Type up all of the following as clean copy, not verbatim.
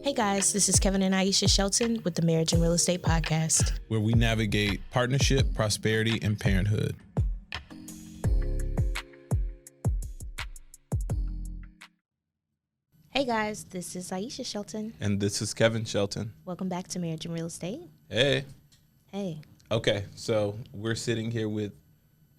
Hey guys, this is Kevin and Aisha Shelton with the Marriage and Real Estate Podcast, where we navigate partnership, prosperity, and parenthood. Hey guys, this is Aisha Shelton. And this is Kevin Shelton. Welcome back to Marriage and Real Estate. Hey. Hey. Okay, so we're sitting here with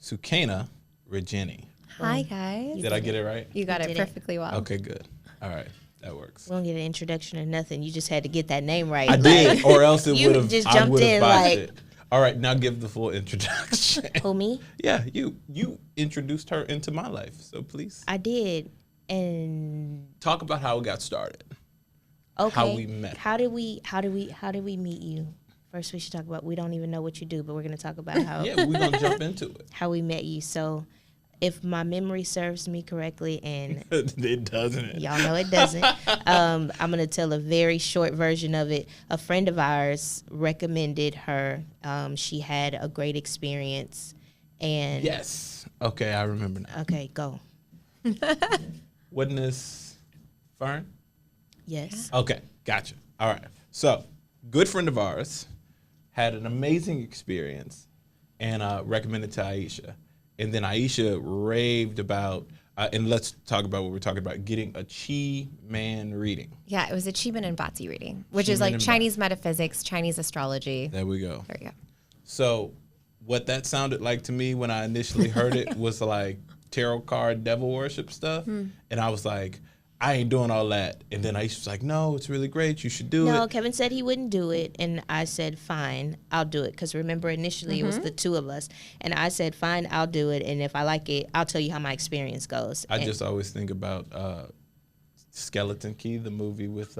Sukaina Regeni. Hi, guys. Did I get it right? You got it perfectly well. Okay, good. All right, that works. We don't get an introduction or nothing. You just had to get that name right. I did, or else it would have. just jumped in like. It. All right, now give the full introduction. Who, me? Yeah, you introduced her into my life, so please. I did, and talk about how it got started. Okay. How we met. How did we meet you? First, we should talk about. We don't even know what you do, but we're going to talk about how. Yeah, we're gonna jump into it. How we met you. So, if my memory serves me correctly, and it doesn't. Y'all know it doesn't. I'm going to tell a very short version of it. A friend of ours recommended her. She had a great experience, and yes. Okay, I remember now. Okay, go. Wasn't this Fern? Yes. Okay, gotcha. All right. So, good friend of ours had an amazing experience and recommended to Aisha. And then Aisha raved about, and let's talk about what we're talking about, getting a Chi Man reading. Yeah, it was a Chi Man and Bazi reading, which is like Chinese Metaphysics, Chinese astrology. There we go. There we go. So what that sounded like to me when I initially heard it was like tarot card devil worship stuff. And I was like, I ain't doing all that. And then Aisha was like, no, it's really great. You should do it. No, Kevin said he wouldn't do it. And I said, fine, I'll do it. Because remember, initially it was the two of us. And I said, fine, I'll do it. And if I like it, I'll tell you how my experience goes. I just always think about Skeleton Key, the movie with,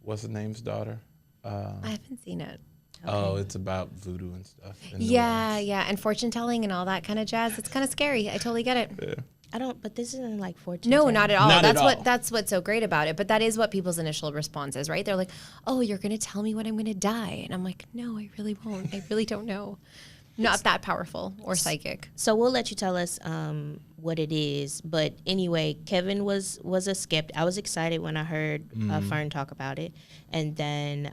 what's the name's daughter? I haven't seen it. Okay. Oh, it's about voodoo and stuff. Yeah. And fortune telling and all that kind of jazz. It's kind of scary. I totally get it. Yeah. But this isn't like fortune. No, not at all. Not That's what's so great about it. But that is what people's initial response is, right? They're like, oh, you're going to tell me when I'm going to die. And I'm like, no, I really won't. I really don't know. Not that powerful or psychic. So we'll let you tell us what it is. But anyway, Kevin was a skeptic. I was excited when I heard Fern talk about it. And then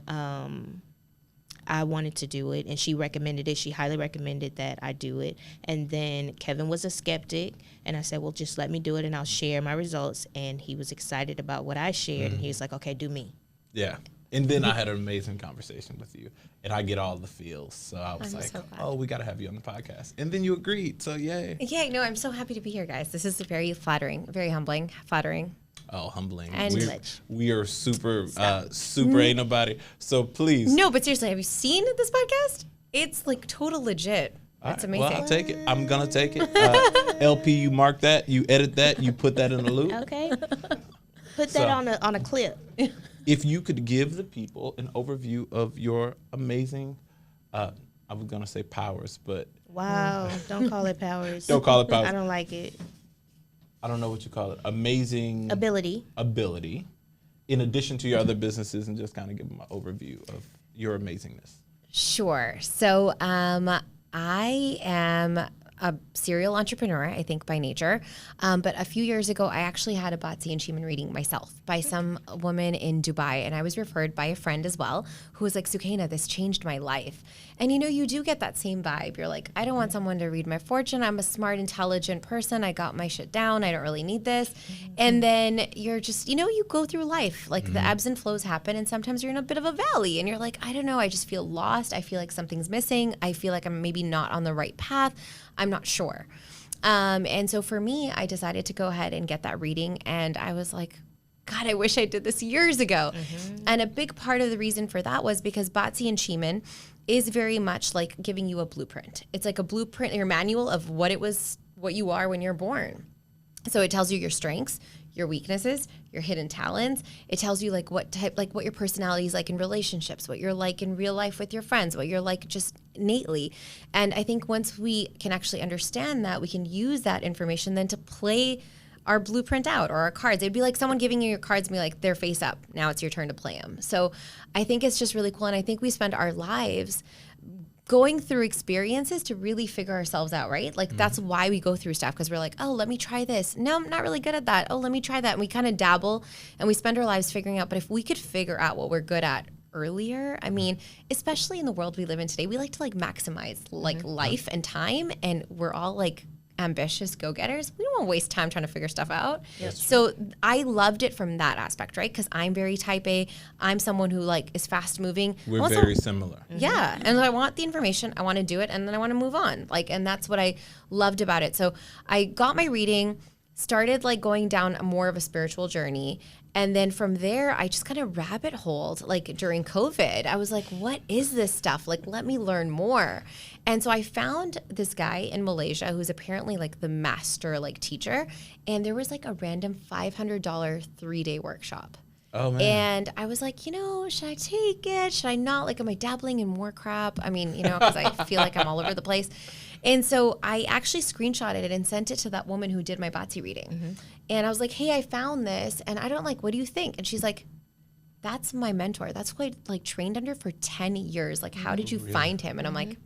I wanted to do it, and she recommended it. She highly recommended that I do it. And then Kevin was a skeptic, and I said, well, just let me do it, and I'll share my results. And he was excited about what I shared, and he was like, okay, do me. Yeah. And then I had an amazing conversation with you, and I get all the feels. So I was we got to have you on the podcast. And then you agreed, so yay. Yeah, no, I'm so happy to be here, guys. This is very flattering, very humbling, flattering. Oh, humbling. And we are super ain't nobody. So please. No, but seriously, have you seen this podcast? It's like total legit. It's amazing. Well, I'll take it. I'm going to take it. LP, you mark that. You edit that. You put that in the loop. Okay. Put that on a clip. If you could give the people an overview of your amazing, I was going to say powers, but. Wow. Don't call it powers. Don't call it powers. I don't like it. I don't know what you call it. Amazing ability. In addition to your other businesses, and just kind of give them an overview of your amazingness. Sure. So I am a serial entrepreneur, I think, by nature. But a few years ago, I actually had a Bazi and Chi Man reading myself by some woman in Dubai. And I was referred by a friend as well, who was like, Sukaina, this changed my life. And, you do get that same vibe. You're like, I don't want someone to read my fortune. I'm a smart, intelligent person. I got my shit down. I don't really need this. And then you're just, you go through life. Like the ebbs and flows happen. And sometimes you're in a bit of a valley. And you're like, I don't know. I just feel lost. I feel like something's missing. I feel like I'm maybe not on the right path. I'm not sure. And so for me, I decided to go ahead and get that reading. And I was like, God, I wish I did this years ago. And a big part of the reason for that was because Bazi and Chi Man is very much like giving you a blueprint. It's like a blueprint, your manual of what you are when you're born. So it tells you your strengths, your weaknesses, your hidden talents. It tells you what your personality is like in relationships, what you're like in real life with your friends, what you're like just innately. And I think once we can actually understand that, we can use that information then to play our blueprint out or our cards. It'd be like someone giving you your cards and be like, they're face up. Now it's your turn to play them. So I think it's just really cool. And I think we spend our lives going through experiences to really figure ourselves out, right? Like that's why we go through stuff, because we're like, oh, let me try this. No, I'm not really good at that. Oh, let me try that. And we kind of dabble and we spend our lives figuring out. But if we could figure out what we're good at earlier, I mean, especially in the world we live in today, we like to like maximize like life and time, and we're all like ambitious go-getters. We don't want to waste time trying to figure stuff out. So I loved it from that aspect, right? Because I'm very type A. I'm someone who like is fast moving. We're very similar. Yeah. And I want the information, I want to do it, and then I want to move on. Like, and that's what I loved about it. So I got my reading, started like going down more of a spiritual journey. And then from there, I just kind of rabbit holed, like during COVID. I was like, what is this stuff? Like, let me learn more. And so I found this guy in Malaysia who's apparently like the master like teacher. And there was like a random $500 3-day workshop. Oh, man. And I was like, you know, should I take it? Should I not? Like, am I dabbling in more crap? I mean, you know, because I feel like I'm all over the place. And so I actually screenshotted it and sent it to that woman who did my Batsy reading. And I was like, hey, I found this, and I don't like, what do you think? And she's like, that's my mentor. That's who I like trained under for 10 years. Like, how did you find him? And I'm like,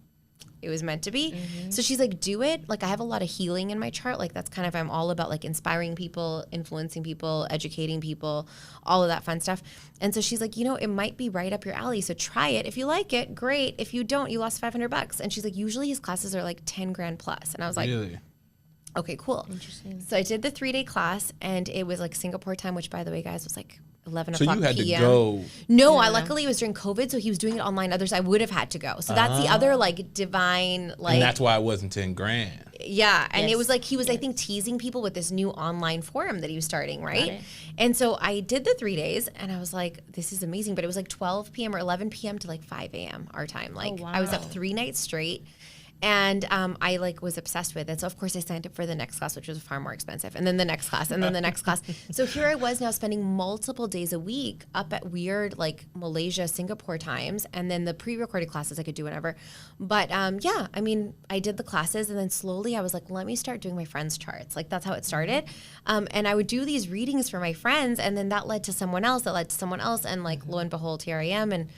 it was meant to be. So she's like, do it. Like, I have a lot of healing in my chart. Like, that's kind of, I'm all about like inspiring people, influencing people, educating people, all of that fun stuff. And so she's like, you know, it might be right up your alley. So try it. If you like it, great. If you don't, you lost $500. And she's like, usually his classes are like 10 grand plus. And I was like, Really? okay, cool. Interesting. So I did the 3-day class, and it was like Singapore time, which by the way, guys, was like 11 So o'clock you had PM. to go. No, I luckily it was during COVID, so he was doing it online. Others I would have had to go. So that's the other like divine like. And that's why it wasn't 10 grand. Yeah, and it Yes. was like he was I think teasing people with this new online forum that he was starting, right? it. And so I did the 3 days, and I was like, this is amazing. But it was like 12 p.m. or 11 p.m. to like 5 a.m. our time. Like I was up 3 nights straight. And I like was obsessed with it. So of course I signed up for the next class, which was far more expensive. And then the next class, and then the next class. So here I was now spending multiple days a week up at weird like Malaysia, Singapore times. And then the pre-recorded classes I could do whenever. But yeah, I mean, I did the classes, and then slowly I was like, let me start doing my friends' charts. Like that's how it started. And I would do these readings for my friends, and then that led to someone else, that led to someone else. And like lo and behold, here I am. And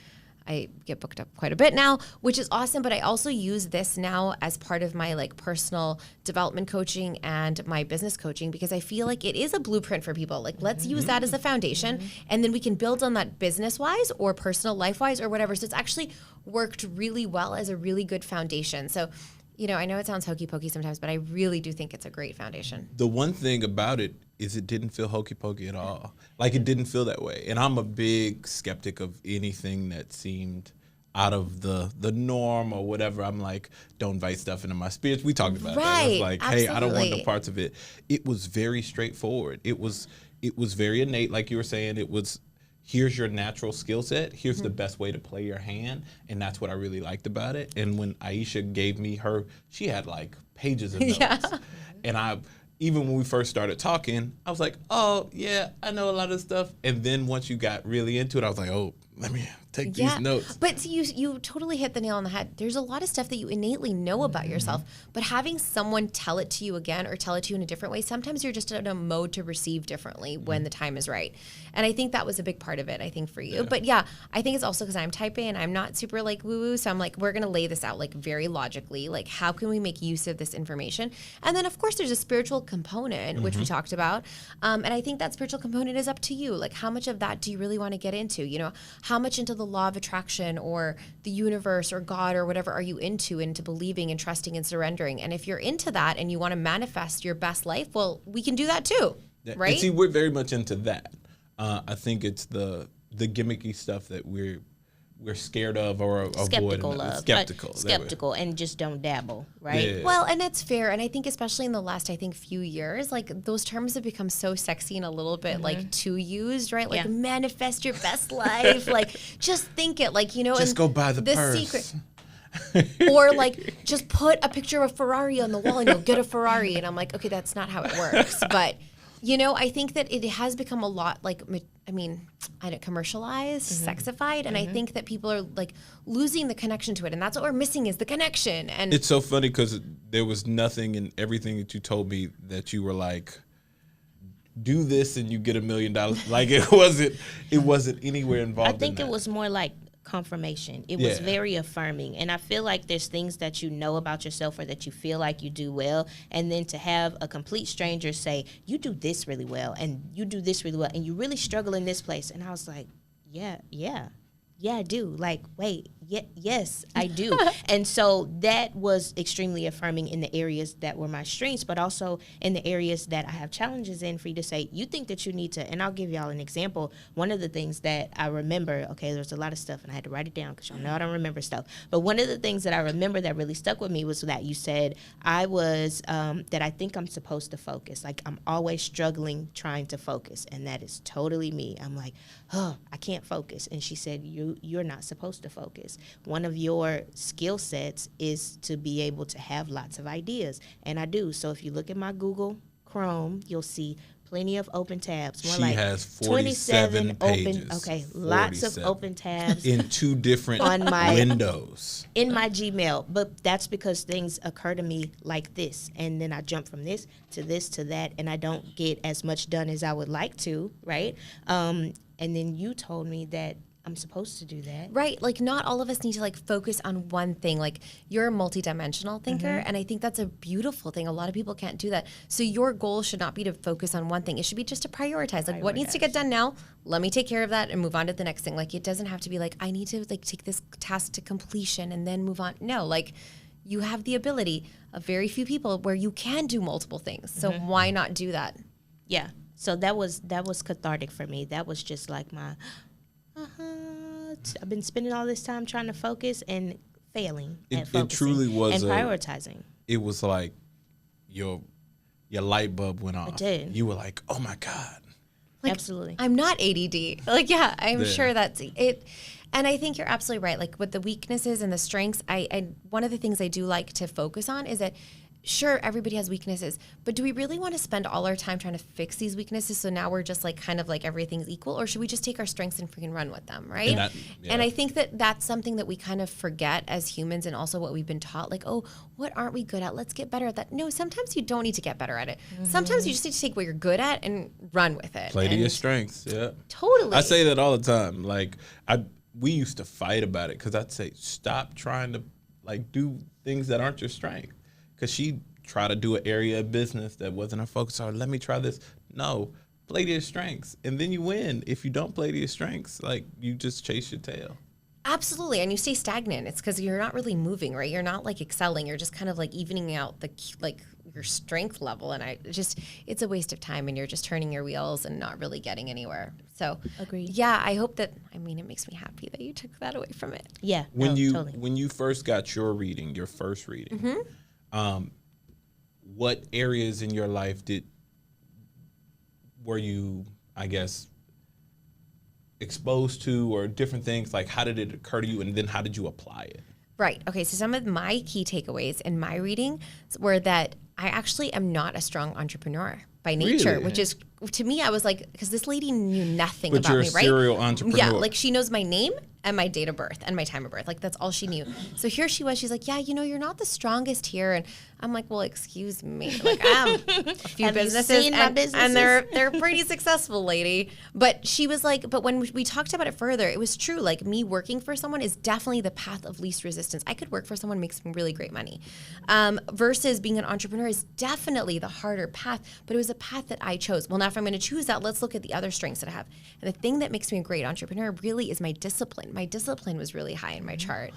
I get booked up quite a bit now, which is awesome. But I also use this now as part of my like personal development coaching and my business coaching, because I feel like it is a blueprint for people. Like, let's use that as a foundation, and then we can build on that business wise or personal life wise or whatever. So it's actually worked really well as a really good foundation. So, you know, I know it sounds hokey pokey sometimes, but I really do think it's a great foundation. The one thing about it is it didn't feel hokey pokey at all. Like it didn't feel that way. And I'm a big skeptic of anything that seemed out of the norm or whatever. I'm like, don't invite stuff into my spirits. We talked about that. It was like, hey, I don't want no parts of it. It was very straightforward. It was very innate, like you were saying. It was, here's your natural skill set. Here's the best way to play your hand. And that's what I really liked about it. And when Aisha gave me her, she had like pages of notes. And even when we first started talking, I was like, oh, yeah, I know a lot of stuff. And then once you got really into it, I was like, oh, let me take these notes. But you totally hit the nail on the head. There's a lot of stuff that you innately know about yourself, but having someone tell it to you again or tell it to you in a different way, sometimes you're just in a mode to receive differently when the time is right. And I think that was a big part of it, I think, for you. But yeah, I think it's also because I'm type A and I'm not super like woo-woo. So I'm like, we're going to lay this out like very logically. Like, how can we make use of this information? And then, of course, there's a spiritual component, which we talked about. And I think that spiritual component is up to you. Like, how much of that do you really want to get into? You know, how much into the law of attraction or the universe or God or whatever are you into believing and trusting and surrendering? And if you're into that and you want to manifest your best life, well, we can do that too, right? And see, we're very much into that. I think it's the gimmicky stuff that we're scared of or avoid. Skeptical and just don't dabble, right? Yeah. Well, and that's fair. And I think especially in the last, few years, like those terms have become so sexy and a little bit like too used, right? Like manifest your best life. Like just think it, like, you know. Just and go buy the purse. Secret. Or like just put a picture of a Ferrari on the wall and you'll get a Ferrari. And I'm like, okay, that's not how it works. But, you know, I think that it has become a lot like, commercialized, sexified. And I think that people are like losing the connection to it. And that's what we're missing is the connection. And it's so funny because there was nothing in everything that you told me that you were like, do this and you get $1 million. Like it wasn't anywhere involved. I think it was more like confirmation. It was very affirming. And I feel like there's things that you know about yourself or that you feel like you do well. And then to have a complete stranger say, you do this really well and you do this really well and you really struggle in this place. And I was like, yeah, I do. Like, wait, yes, I do. And so that was extremely affirming in the areas that were my strengths, but also in the areas that I have challenges in, for you to say, you think that you need to, and I'll give y'all an example. One of the things that I remember, okay, there's a lot of stuff and I had to write it down because y'all know I don't remember stuff. But one of the things that I remember that really stuck with me was that you said that I think I'm supposed to focus. Like, I'm always struggling trying to focus. And that is totally me. I'm like, oh, I can't focus. And she said, you're not supposed to focus. One of your skill sets is to be able to have lots of ideas. And I do. So if you look at my Google Chrome, you'll see plenty of open tabs. She has 47 pages. Open, okay, lots of open tabs. In 2 different windows. In my Gmail. But that's because things occur to me like this. And then I jump from this to that. And I don't get as much done as I would like to, right? And then you told me that I'm supposed to do that. Right. Like, not all of us need to like focus on one thing. Like, you're a multidimensional thinker. Mm-hmm. And I think that's a beautiful thing. A lot of people can't do that. So your goal should not be to focus on one thing. It should be just to prioritize. Like, what needs to get done now? Let me take care of that and move on to the next thing. Like, it doesn't have to be like, I need to like take this task to completion and then move on. No, like, you have the ability of very few people where you can do multiple things. So why not do that? Yeah. So that was cathartic for me. That was just like my, I've been spending all this time trying to focus and failing at focusing. It truly was and prioritizing. It was like your light bulb went off. It did. You were like, oh my God. Like, absolutely. I'm not ADD. Like, yeah, I'm sure that's it. And I think you're absolutely right. Like, with the weaknesses and the strengths, I one of the things I do like to focus on is that, sure, everybody has weaknesses, but do we really want to spend all our time trying to fix these weaknesses so now we're just like kind of like everything's equal? Or should we just take our strengths and freaking run with them, right? And I think that that's something that we kind of forget as humans, and also what we've been taught, like, oh, what aren't we good at? Let's get better at that. No, sometimes you don't need to get better at it. Mm-hmm. Sometimes you just need to take what you're good at and run with it. Play to your strengths, yeah. Totally. I say that all the time. Like, we used to fight about it because I'd say, stop trying to like do things that aren't your strength. Because she tried to do an area of business that wasn't her focus. Or let me try this. No, play to your strengths, and then you win. If you don't play to your strengths, like, you just chase your tail. Absolutely, and you stay stagnant. It's because you're not really moving, right? You're not like excelling. You're just kind of like evening out the like your strength level, and it's a waste of time, and you're just turning your wheels and not really getting anywhere. So, agreed. Yeah, I hope that. I mean, it makes me happy that you took that away from it. Yeah. When totally. When you first got your first reading. What areas in your life were you, I guess, exposed to, or different things? Like, how did it occur to you, and then how did you apply it? Right. Okay. So some of my key takeaways in my reading were that I actually am not a strong entrepreneur by nature, really? Which is, to me, I was like, because this lady knew nothing about me, right? But you're a serial entrepreneur. Yeah, like, she knows my name and my date of birth and my time of birth. Like, that's all she knew. So here she was. She's like, yeah, you're not the strongest here. And I'm like, well, excuse me. Like, I have a few businesses, and they're pretty successful, lady. But she was like, but when we talked about it further, it was true. Like, me working for someone is definitely the path of least resistance. I could work for someone who makes some really great money. Versus being an entrepreneur is definitely the harder path, but it was a path that I chose. Well, now if I'm going to choose that, let's look at the other strengths that I have. And the thing that makes me a great entrepreneur really is my discipline. My discipline was really high in my chart.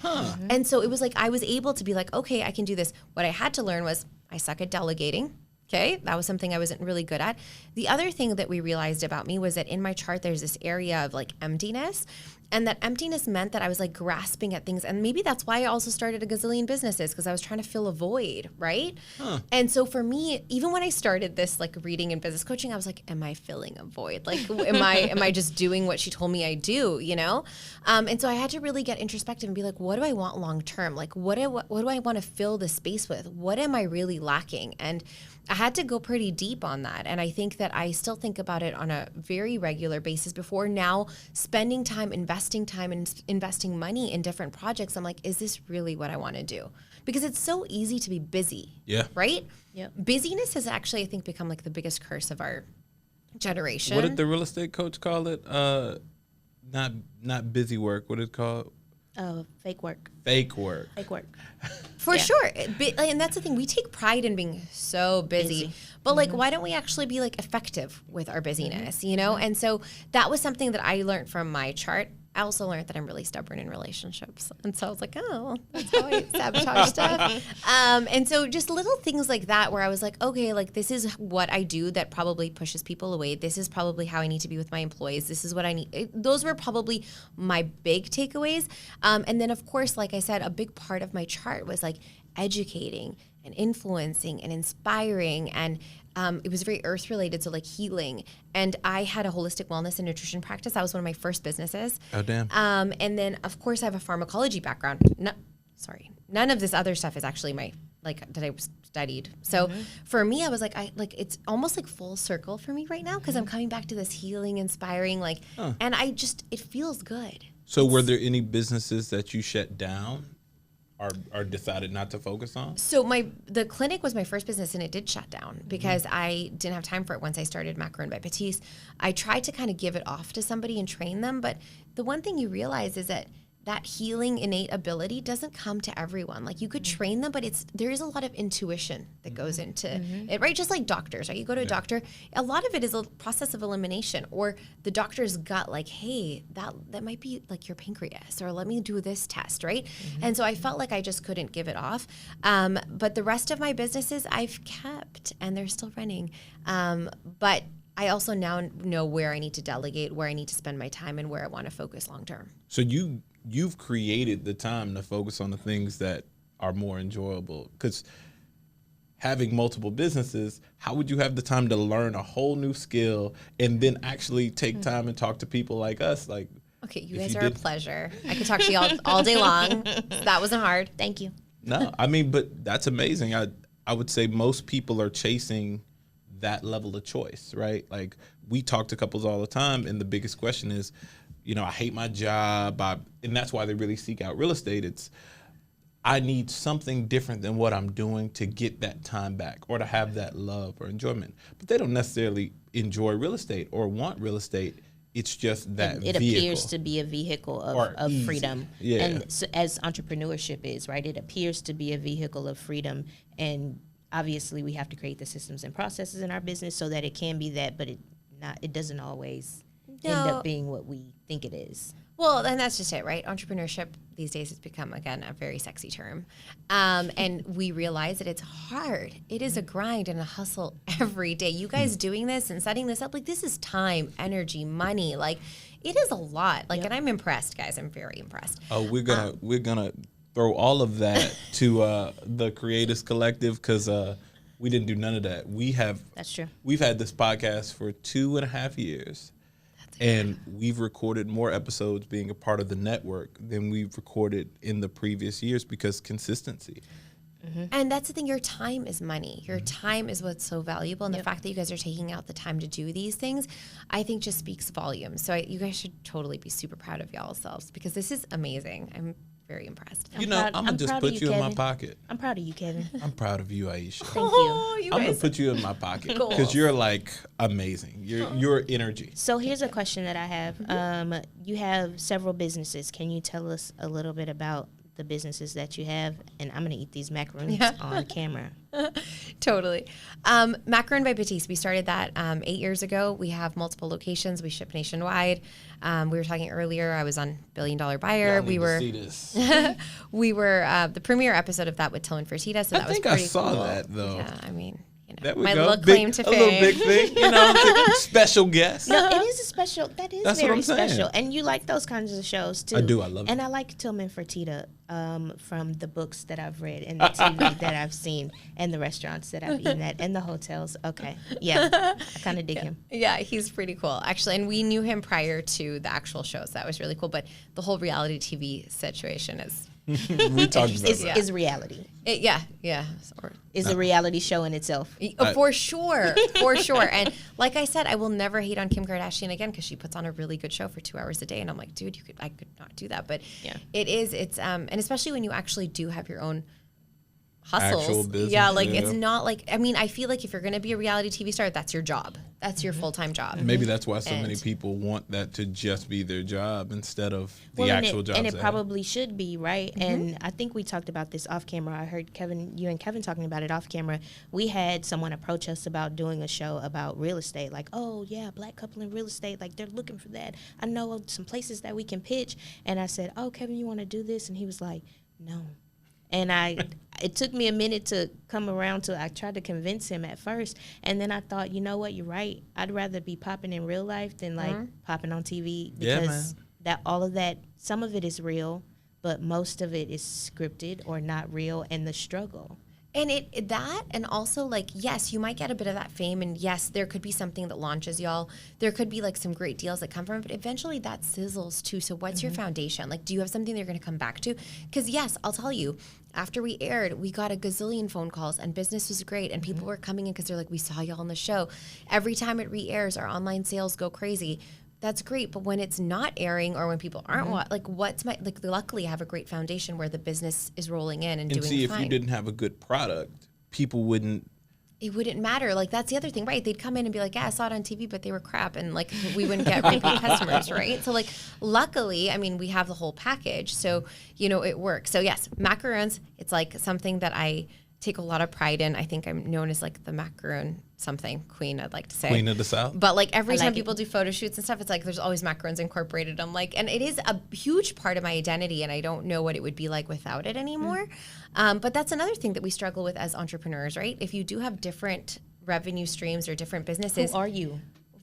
And so it was like, I was able to be like, okay, I can do this. What I had to learn was I suck at delegating. Okay, that was something I wasn't really good at. The other thing that we realized about me was that in my chart, there's this area of like emptiness. And that emptiness meant that I was like grasping at things. And maybe that's why I also started a gazillion businesses, because I was trying to fill a void, right? And so for me, even when I started this like reading and business coaching, I was like, am I filling a void? Like, am I just doing what she told me I do, you know? And so I had to really get introspective and be like, what do I want long term? Like, what do I want to fill the space with? What am I really lacking? And I had to go pretty deep on that. And I think that I still think about it on a very regular basis before now, spending time, investing money in different projects. I'm like, is this really what I want to do? Because it's so easy to be busy. Yeah. Right? Yeah. Busyness has actually, I think, become like the biggest curse of our generation. What did the real estate coach call it? Not busy work. What did it call? Fake work. Fake work. Fake work. For sure. And that's the thing. We take pride in being so busy. But like, why don't we actually be like effective with our busyness, you know? And so that was something that I learned from my chart. I also learned that I'm really stubborn in relationships. And so I was like, oh, that's how I sabotage stuff. And so just little things like that where I was like, okay, like this is what I do that probably pushes people away. This is probably how I need to be with my employees. This is what I need. Those were probably my big takeaways. And then of course, like I said, a big part of my chart was like educating and influencing and inspiring, and it was very earth related, so like healing. And I had a holistic wellness and nutrition practice. That was one of my first businesses. Oh, damn. And then of course I have a pharmacology background. None of this other stuff is actually that I studied. So for me, I was like, it's almost like full circle for me right now, because I'm coming back to this healing, inspiring, and it feels good. So were there any businesses that you shut down or decided not to focus on? So the clinic was my first business, and it did shut down because I didn't have time for it once I started Macaron and Manifestation. I tried to kind of give it off to somebody and train them, but the one thing you realize is that healing innate ability doesn't come to everyone. Like you could train them, but there is a lot of intuition that goes into it, right? Just like doctors, right? You go to a doctor, a lot of it is a process of elimination, or the doctor's gut, like, hey, that might be like your pancreas, or let me do this test, right? And so I felt like I just couldn't give it off. But the rest of my businesses I've kept, and they're still running. But I also now know where I need to delegate, where I need to spend my time, and where I want to focus long term. So you've created the time to focus on the things that are more enjoyable, because having multiple businesses, how would you have the time to learn a whole new skill and then actually take time and talk to people like us? Like, okay, you guys are a pleasure. I could talk to you all day long. That wasn't hard. Thank you. No, I mean, but that's amazing. I would say most people are chasing that level of choice, right? Like we talk to couples all the time, and the biggest question is, I hate my job, and that's why they really seek out real estate. I need something different than what I'm doing to get that time back, or to have that love or enjoyment. But they don't necessarily enjoy real estate or want real estate. It's just that it vehicle. appears to be a vehicle of freedom. Yeah. And so, as entrepreneurship is, right, it appears to be a vehicle of freedom. And obviously we have to create the systems and processes in our business so that it can be that, but it doesn't always end up being what we think it is. Well, and that's just it, right? Entrepreneurship these days has become, again, a very sexy term. And we realize that it's hard. It is a grind and a hustle every day. You guys doing this and setting this up, like this is time, energy, money. Like it is a lot. Like, and I'm impressed, guys. I'm very impressed. Oh, we're gonna throw all of that to the Creators Collective, because we didn't do none of that. That's true. We've had this podcast for 2.5 years. And we've recorded more episodes being a part of the network than we've recorded in the previous years, because consistency. And that's the thing. Your time is money. Your time is what's so valuable. And the fact that you guys are taking out the time to do these things, I think just speaks volumes. So you guys should totally be super proud of y'all selves, because this is amazing. I'm very impressed. I'm going to just put you in my pocket. I'm proud of you, Kevin. I'm proud of you, Aisha. Thank you. I'm going to put you in my pocket, because you're like amazing. Your energy. So here's a question that I have. You have several businesses. Can you tell us a little bit about the businesses that you have? And I'm going to eat these macaroons on camera. Totally. Macaron and Manifestation, we started that 8 years ago. We have multiple locations. We ship nationwide. We were talking earlier, I was on Billion Dollar Buyer. Y'all need to see this. We were the premiere episode of that with Tillman Fertitta, so that was pretty cool. I think I saw that, though. Yeah, I mean, my little claim to fame. A little big thing, special guest. No, it is a special. That's very what I'm saying. special. And you like those kinds of shows too. I do. I love it. And I like Tillman Fertitta from the books that I've read and the TV that I've seen and the restaurants that I've eaten at and the hotels. Okay, yeah, I kind of dig him. Yeah, he's pretty cool actually, and we knew him prior to the actual shows. So that was really cool. But the whole reality TV situation is. We talked about that. Is reality. Yeah. Is a reality show in itself. For sure. And like I said, I will never hate on Kim Kardashian again, because she puts on a really good show for 2 hours a day, and I'm like, dude, I could not do that. But it's and especially when you actually do have your own hustles. Actual business, yeah, like yeah. it's not like, I mean, I feel like if you're going to be a reality TV star, that's your job. That's your full-time job. Maybe that's why so And- many people want that to just be their job instead of the Well, actual job. and it probably should be, right? Mm-hmm. And I think we talked about this off camera. I heard you and Kevin talking about it off camera. We had someone approach us about doing a show about real estate. Like, oh, yeah, black couple in real estate. Like, they're looking for that. I know some places that we can pitch. And I said, oh, Kevin, you want to do this? And he was like, no. And it took me a minute to come around to, I tried to convince him at first. And then I thought, you know what, you're right. I'd rather be popping in real life than like popping on TV, because that all of that, some of it is real, but most of it is scripted or not real, and the struggle. And and also, like, yes, you might get a bit of that fame, and yes, there could be something that launches y'all. There could be like some great deals that come from it, but eventually that sizzles too. So what's your foundation? Like, do you have something they're going to come back to? Because yes, I'll tell you, after we aired, we got a gazillion phone calls, and business was great, and people were coming in because they're like, we saw y'all on the show. Every time it re-airs, our online sales go crazy. That's great, but when it's not airing or when people aren't luckily I have a great foundation where the business is rolling in and doing see, fine. if you didn't have a good product, people wouldn't. It wouldn't matter. Like, that's the other thing, right? They'd come in and be like, yeah, I saw it on TV, but they were crap, and like we wouldn't get repeat customers, right? So like, luckily, I mean, we have the whole package, so it works. So yes, macarons, it's like something that I take a lot of pride in. I think I'm known as like the macaron something queen, I'd like to say. Queen of the South. But like every time like people do photo shoots and stuff, it's like there's always macarons incorporated. I'm like, and it is a huge part of my identity, and I don't know what it would be like without it anymore. But that's another thing that we struggle with as entrepreneurs, right? If you do have different revenue streams or different businesses. Who are you?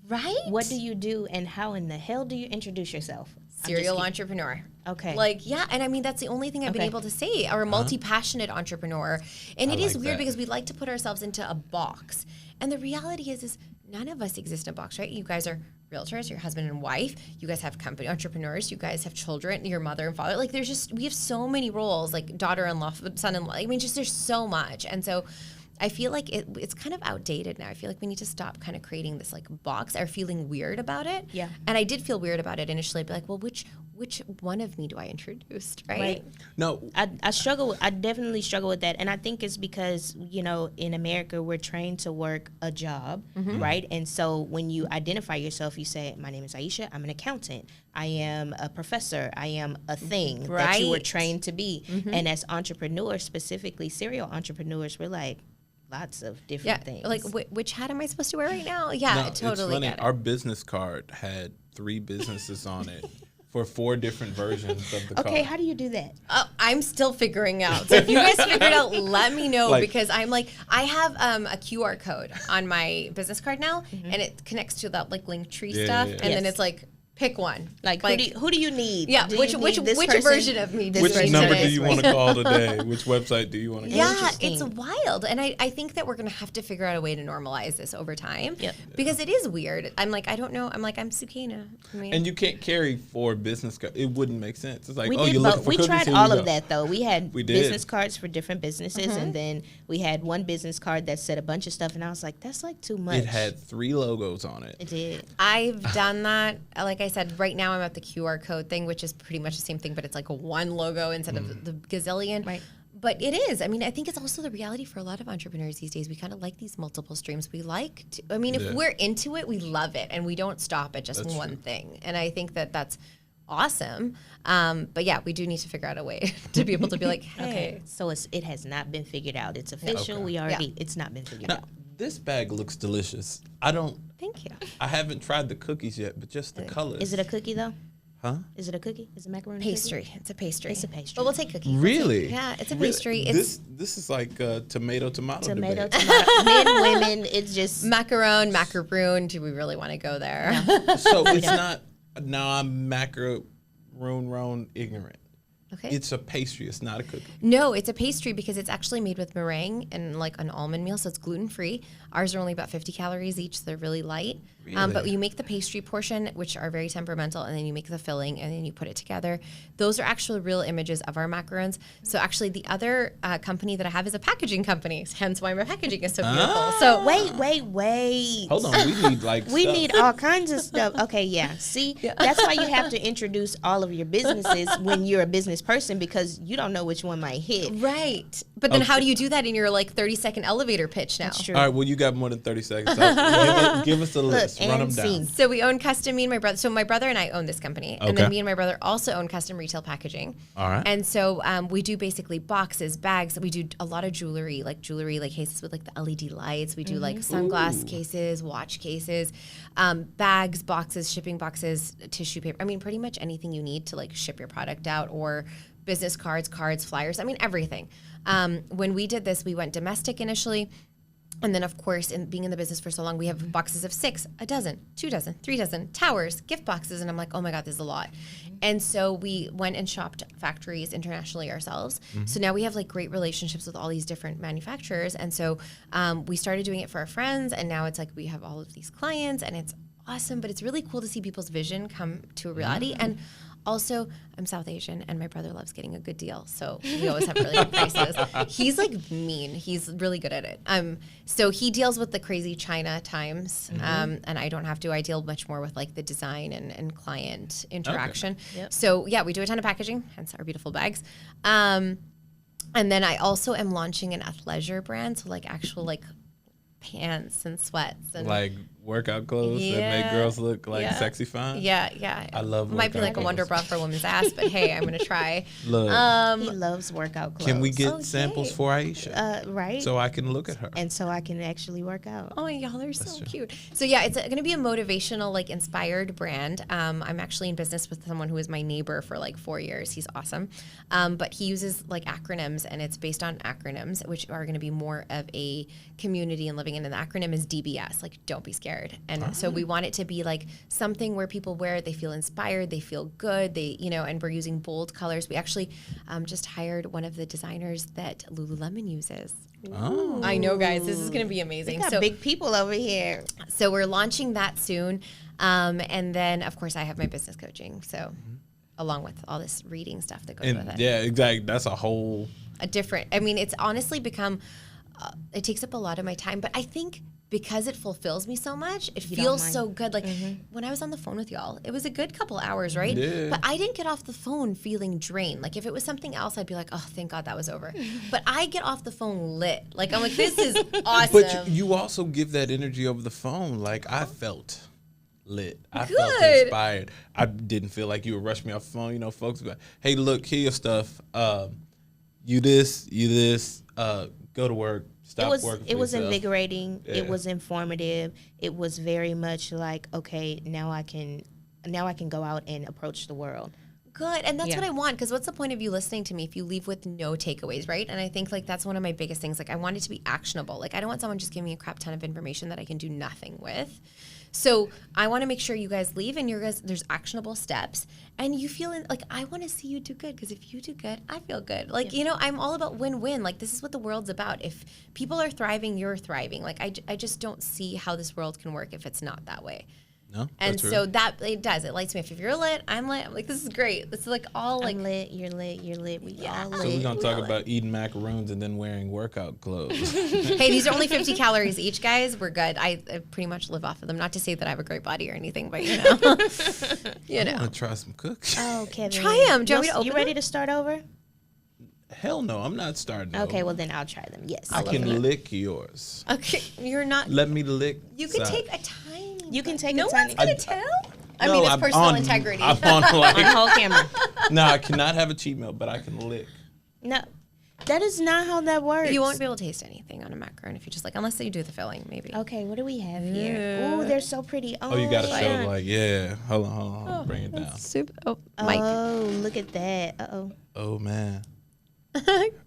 Right? What do you do, and how in the hell do you introduce yourself? Serial entrepreneur. Okay. Like, yeah, and I mean, that's the only thing I've been able to say, or a multi-passionate entrepreneur. And it is like weird that. because we like to put ourselves into a box. And the reality is none of us exist in a box, right? You guys are realtors, your husband and wife. You guys have company entrepreneurs. You guys have children, your mother and father. Like, we have so many roles, like daughter-in-law, son-in-law. I mean, just there's so much. And so I feel like it's kind of outdated now. I feel like we need to stop kind of creating this like box or feeling weird about it. Yeah. And I did feel weird about it initially. I'd be like, well, which one of me do I introduce, right? No. I struggle. I definitely struggle with that, and I think it's because in America we're trained to work a job, right? And so when you identify yourself, you say, "My name is Aisha. I'm an accountant. I am a professor. I am a thing that you were trained to be." And as entrepreneurs, specifically serial entrepreneurs, we're like lots of different things. Like which hat am I supposed to wear right now? Yeah, No, I totally it's funny. get it. Our business card had 3 businesses on it for 4 different versions of the card. Okay, how do you do that? I'm still figuring out. So if you guys figure it out, let me know, because I'm like, I have a QR code on my business card now, and it connects to that like Linktree stuff, and then it's like, pick one. Like who do you need? Yeah, Do which you need this which person? version of me does Which this number today? do you want to call today? Which website do you want to call? Yeah, Interesting. it's wild. And I think that we're going to have to figure out a way to normalize this over time. Yep. Because it is weird. I'm like, I don't know. I'm Sukaina. I mean, And you can't carry 4 business cards. It wouldn't make sense. It's like, We oh, did you're looking both. for We cookies, tried here all you of go. that though. We had We did. business cards for different businesses, and then we had one business card that said a bunch of stuff, and I was like, that's like too much. It had 3 logos on it. It did. I've done that. Like I said, right now I'm at the QR code thing, which is pretty much the same thing, but it's like one logo instead of the gazillion. Right. But it is. I mean, I think it's also the reality for a lot of entrepreneurs these days. We kind of like these multiple streams. We like to, I mean, if we're into it, we love it, and we don't stop at just one thing. And I think that that's awesome. But yeah, we do need to figure out a way to be able to be like, hey. Okay, so it has not been figured out. It's official. Okay. We already. It's not been figured Now, out. this bag looks delicious. Thank you. I haven't tried the cookies yet, but just the colors. Is it a cookie though? Huh? Is it a cookie? Is it macaroni? Pastry. It's a pastry. It's a pastry. But we'll take cookie. Really? Yeah, it's a Really? pastry. It's This is like tomato Tomato, debate. tomato, men, women. It's just macaroon. Do we really want to go there? So it's not. Now I'm macaroon ignorant. Okay. It's a pastry. It's not a cookie. No, it's a pastry because it's actually made with meringue and like an almond meal, so it's gluten free. Ours are only about 50 calories each, so they're really light. But Really? you make the pastry portion, which are very temperamental, and then you make the filling, and then you put it together. Those are actually real images of our macarons. So actually, the other company that I have is a packaging company, hence why my packaging is so beautiful. So wait. Hold on. We need like. We stuff. need all kinds of stuff. Okay, yeah. See, that's why you have to introduce all of your businesses when you're a business person, because you don't know which one might hit. Right. But then how do you do that in your like 30-second elevator pitch now? That's true. All right, well, you got more than 30 seconds. So give us a list. Run them down. So we own custom, me and my brother. So my brother and I own this company. And then me and my brother also own custom retail packaging. All right. And so we do basically boxes, bags. We do a lot of jewelry like cases with like the LED lights. We do like sunglass cases, watch cases, bags, boxes, shipping boxes, tissue paper. I mean, pretty much anything you need to like ship your product out, or business cards, flyers. I mean, everything. When we did this, we went domestic initially. And then, of course, being in the business for so long, we have boxes of 6, a dozen, 2 dozen, 3 dozen, towers, gift boxes. And I'm like, oh my God, this is a lot. And so we went and shopped factories internationally ourselves. So now we have like great relationships with all these different manufacturers. And so we started doing it for our friends. And now it's like we have all of these clients, and it's awesome. But it's really cool to see people's vision come to a reality. And also, I'm South Asian, and my brother loves getting a good deal, so we always have really good prices. He's like mean; he's really good at it. So he deals with the crazy China times, and I don't have to. I deal much more with like the design and client interaction. Okay. Yep. So yeah, we do a ton of packaging, hence our beautiful bags. And then I also am launching an athleisure brand, so like actual like pants and sweats and like workout clothes that make girls look like sexy fine. Yeah. I love. Might be like clothes. a wonder bra for a woman's ass, but hey, I'm gonna try. Look, he loves workout clothes. can we get samples for Aisha? Right. So I can look at her, and so I can actually work out. Oh, y'all are so cute. So yeah, it's going to be a motivational, like inspired brand. I'm actually in business with someone who is my neighbor for like 4 years. He's awesome. But he uses like acronyms, and it's based on acronyms, which are going to be more of a community and living in. And the acronym is DBS, like don't be scared. And so we want it to be like something where people wear it, they feel inspired, they feel good, and we're using bold colors. We actually just hired one of the designers that Lululemon uses. Oh. I know, guys, this is going to be amazing. We got big people over here. So we're launching that soon. And then, of course, I have my business coaching. So along with all this reading stuff that goes with it. Yeah, exactly. That's it's honestly become, it takes up a lot of my time. But I think because it fulfills me so much, it feels so good. Like when I was on the phone with y'all, it was a good couple hours, right? Yeah. But I didn't get off the phone feeling drained. Like if it was something else, I'd be like, oh, thank God that was over. But I get off the phone lit. Like I'm like, this is awesome. But you also give that energy over the phone. Like I felt lit. I felt inspired. I didn't feel like you would rush me off the phone. You know, folks be like, hey, look, here's your stuff. You this, go to work. It was invigorating. Yeah. It was informative. It was very much like, okay, now I can go out and approach the world. Good. And that's what I want, because what's the point of you listening to me if you leave with no takeaways, right? And I think like that's one of my biggest things. Like I want it to be actionable. Like I don't want someone just giving me a crap ton of information that I can do nothing with. So I want to make sure you guys leave and there's actionable steps, and you feel like I want to see you do good, because if you do good, I feel good. Like, I'm all about win-win. Like this is what the world's about. If people are thriving, you're thriving. Like I just don't see how this world can work if it's not that way. No, and so that it does. It lights me. If you're lit, I'm lit. I'm like, this is great. This is like all like I'm lit. You're lit. You're lit. We all lit. So we're gonna talk about eating macaroons and then wearing workout clothes. Hey, these are only 50 calories each, guys. We're good. I pretty much live off of them. Not to say that I have a great body or anything, but I want to try some cookies. Oh, Kevin, try them. Do you want me to open You ready to start over? Hell no, I'm not starting. Okay, well then I'll try them. Yes, I can lick yours. Okay, you're not. Let me lick. You can take a tiny. You can take no a tiny. No one's gonna tell. I mean, it's personal integrity. I'm on like on whole camera. No, I cannot have a cheat meal, but I can lick. No, that is not how that works. You won't be able to taste anything on a macaron if you just unless you do the filling, maybe. Okay, what do we have here? Ooh, they're so pretty. Oh, you gotta show hold on, bring it down. Super. Mike. Oh, look at that. Oh man.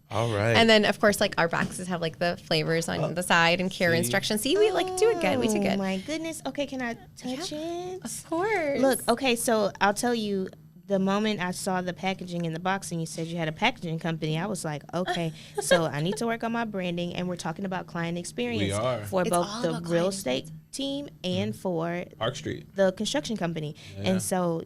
All right. And then, of course, like our boxes have like the flavors on the side and care instructions. See, we like do it good. We do good. Oh my goodness. Okay, can I touch it? Of course. Look, okay, so I'll tell you, the moment I saw the packaging in the box and you said you had a packaging company, I was like, okay, so I need to work on my branding, and we're talking about client experience. We are. For both the real estate team and for Park Street, the construction company. Yeah. And so,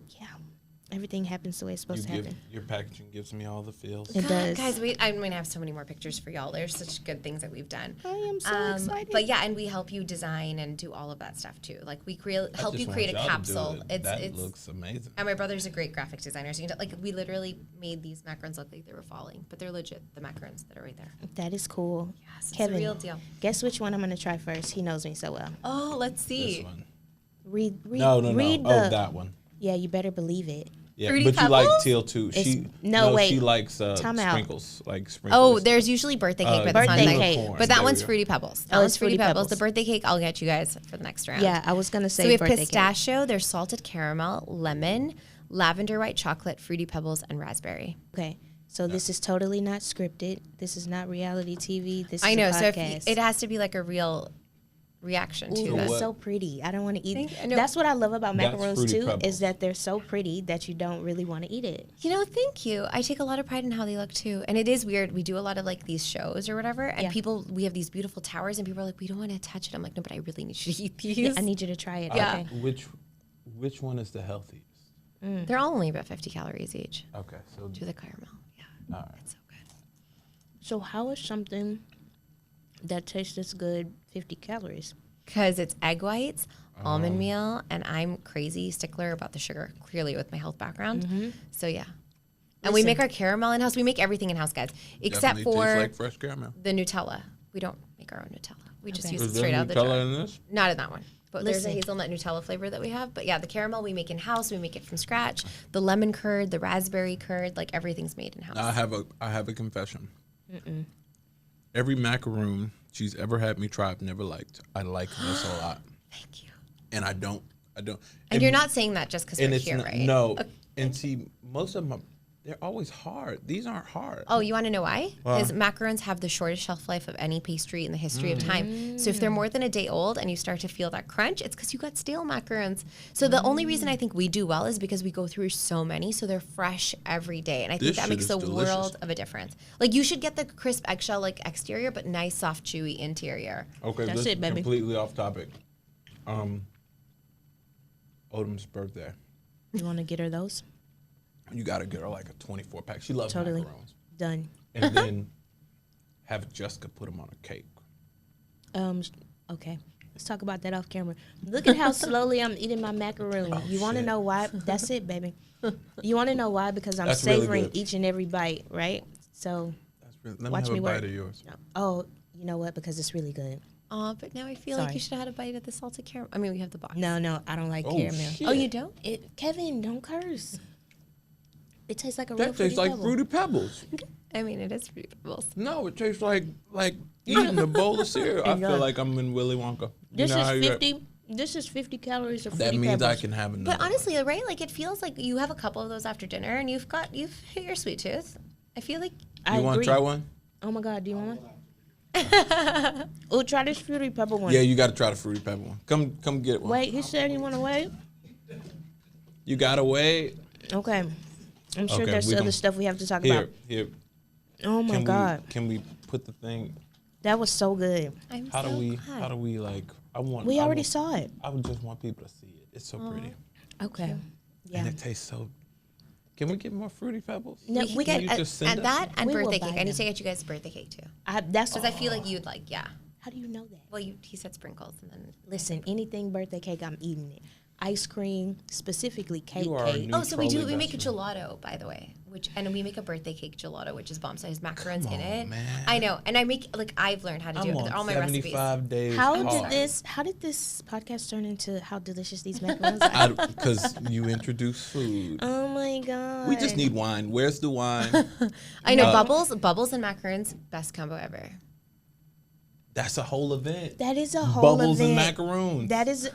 Everything happens the way it's supposed to happen. Your packaging gives me all the feels. It does. Guys, I'm going to have so many more pictures for y'all. There's such good things that we've done. I am so excited. But yeah, and we help you design and do all of that stuff too. Like we help you create a capsule. That looks amazing. And my brother's a great graphic designer. So we literally made these macarons look like they were falling, but they're legit, the macarons that are right there. That is cool. Yes, it's Kevin, a real deal. Guess which one I'm going to try first? He knows me so well. Oh, let's see. This one. Read No. the, that one. Yeah, you better believe it. Yeah, Fruity but you like Pebbles? teal too. Wait. She likes Time out. sprinkles, like Oh, sprinkles. there's usually birthday cake, but it's not birthday like, cake. but that There one's we go. Fruity Pebbles. That Oh, one's it's Fruity Fruity Pebbles. The Pebbles. birthday cake, I'll get you guys for the next round. Yeah, I was going to say So we have birthday cake. pistachio, there's salted caramel, lemon, lavender white chocolate, Fruity Pebbles, and raspberry. Okay. So this is totally not scripted. This is not reality TV. This is I know. a So podcast. it has to be like a real reaction to Ooh, this. it's so pretty. I don't want to eat Thank it. you. I know. That's what I love about That's macarons Fruity too, Pebbles. is that they're so pretty that you don't really want to eat it. You know, thank you. I take a lot of pride in how they look too. And it is weird. We do a lot of like these shows or whatever, and Yeah. we have these beautiful towers, and people are like, we don't want to touch it. I'm like, no, but I really need you to eat these. Yeah, I need you to try it. Yeah. Okay. Which one is the healthiest? They're all only about 50 calories each. Okay, so To the caramel. Yeah. all right. It's so good. So how is something that tastes this good 50 calories? Because it's egg whites, almond meal, and I'm crazy stickler about the sugar, clearly with my health background. So yeah. And we Listen. make our caramel in-house. We make everything in-house, guys, except Definitely for tastes like fresh caramel. the Nutella. We don't make our own Nutella. We just Okay. use it Is there straight out of the Nutella jar. in this? Not in that one. But there's a Listen. hazelnut Nutella flavor that we have. But yeah, the caramel we make in-house. We make it from scratch. The lemon curd, the raspberry curd, like everything's made in-house. I have a confession. Every macaroon she's ever had me try, I've never liked. I like this a lot, Thank you. and I don't. And you're not saying that just because And we're it's here, not, right? no. And see, most of them, they're always hard. These aren't hard. Oh, you want to know why? Because macarons have the shortest shelf life of any pastry in the history of time. So if they're more than a day old and you start to feel that crunch, it's because you got stale macarons. So the only reason I think we do well is because we go through so many, so they're fresh every day. And I think This that shit makes is a delicious. world of a difference. Like you should get the crisp eggshell like exterior, but nice, soft, chewy interior. Okay, That's this it, baby. completely off topic. Odom's birthday. You want to get her those? You gotta get her like a 24 pack. She loves Totally. macarons. Done. And then have Jessica put them on a cake. Okay. Let's talk about that off camera. Look at how slowly I'm eating my macaroon. You want to shit. know why? That's it, baby. You want to know why? Because I'm That's really savoring good. each and every bite, right? So, That's really, let Watch me have me a work. bite of yours. oh, you know what? Because it's really good. Oh, but now I feel like Sorry. you should have had a bite of the salted caramel. I mean, we have the box. No, I don't like Oh, caramel. shit. Oh, you don't? Kevin, don't curse. It tastes like a real That fruity tastes like pebble. Fruity Pebbles. I mean, it is Fruity Pebbles. No, it tastes like eating a bowl of cereal. I Yeah. feel like I'm in Willy Wonka. This you know how is you 50. This is 50 calories of that fruity means I pebbles. can have another. But honestly, right? Like it feels like you have a couple of those after dinner, and you've hit your sweet tooth. I feel like I you want agree. to try one? Oh my God, do you want one? Oh, try this fruity pebble one. Yeah, you got to try the Fruity Pebble one. Come get one. Wait, he said he want to wait. You gotta wait. Okay. I'm sure Okay, there's we other gon- stuff we have to talk about. Here. Oh my God. Can we put the thing? That was so good. I'm How so do we? glad. How do we like? We I already want- saw it. I would just want people to see it. It's so pretty, Okay. Yeah. and it tastes so. Can we get more Fruity Pebbles? No, We can we get you at, just send at us that and We will birthday buy cake. I need them. to get you guys a birthday cake too, That's because I feel like you'd like. Yeah. How do you know that? Well, he said sprinkles, and then. Listen, anything birthday cake, I'm eating it. Ice cream, specifically cake You are a cake. new- Oh, so we do. trolley We make a best friend. gelato, by the way, and we make a birthday cake gelato, which is bomb size macarons Come in it. on, man. I know, and I make I've learned how to do I'm it. on They're all my recipes. 75 days. How hard. did this podcast turn into how delicious these macarons are? Because you introduce food. Oh my God. We just need wine. Where's the wine? I know bubbles and macarons, best combo ever. That's a whole event. That is a whole Bubbles event. and macaroons. That is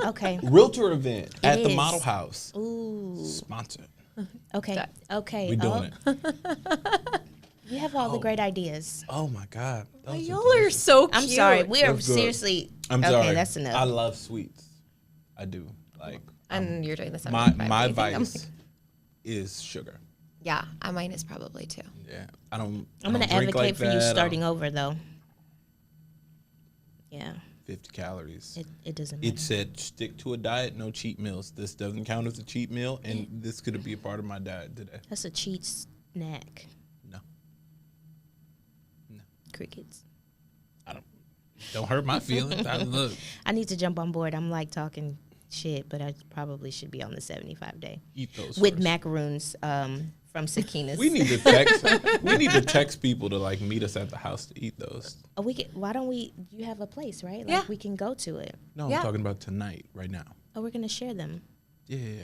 okay. Realtor event at the is. Model House. Ooh. Sponsored. Okay. Done. Okay. We doing it. You have all the great ideas. Oh my God. Those Y'all are so cute. I'm sorry. We are That's good. seriously. I'm okay, sorry. that's enough. I love sweets. I do. Like And you're doing this. my vice is sugar. Yeah, mine is probably too. Yeah. I'm I'm gonna drink advocate like for you that. starting over though. Yeah. 50 calories. It doesn't matter. It said stick to a diet, no cheat meals. This doesn't count as a cheat meal, and this could be a part of my diet today. That's a cheat snack. No. Crickets. Don't hurt my feelings. Look. I need to jump on board. I'm like talking shit, but I probably should be on the 75 day. Eat those with first. macaroons from Sukaina's. We need to text. We need to text people to like meet us at the house to eat those. Why don't we? You have a place, right? Like Yeah. we can go to it. No, I'm talking about tonight, right now. Oh, we're gonna share them. Yeah.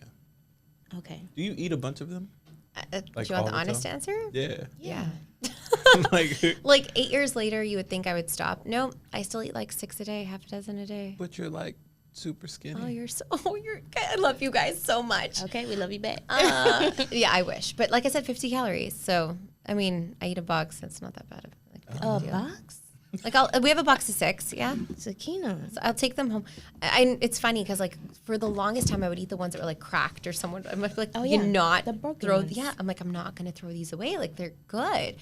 Okay. Do you eat a bunch of them? Like do you want all the the honest time? answer? Yeah. Yeah. Like, Like 8 years later, you would think I would stop. No, I still eat like 6 a day, half a dozen a day. but you're like super skinny. Oh, I love you guys so much. Okay, we love you back. Yeah, I wish. But like I said, 50 calories. So, I mean, I eat a box. It's not that bad. Like, A box? Like we have a box of 6, yeah. Zucchini. So I'll take them home. It's funny because like for the longest time I would eat the ones that were like cracked or someone. I'm like, Oh, you yeah. not The broken throw. ones. Yeah, I'm like, I'm not gonna throw these away. Like they're good.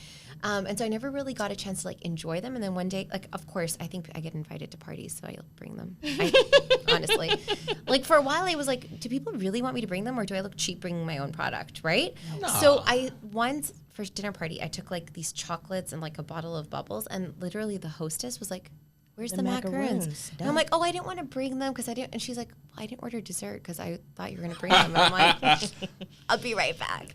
And so I never really got a chance to like enjoy them. And then one day, like of course, I think I get invited to parties, so I'll bring them. Honestly, like for a while I was like, do people really want me to bring them, or do I look cheap bringing my own product? Right. No. So I once. For dinner party, I took like these chocolates and like a bottle of bubbles, and literally the hostess was like, "Where's the macaroons?" And I'm like, "Oh, I didn't want to bring them because I didn't." And she's like, well, "I didn't order dessert because I thought you were gonna bring them." And I'm like, "I'll be right back."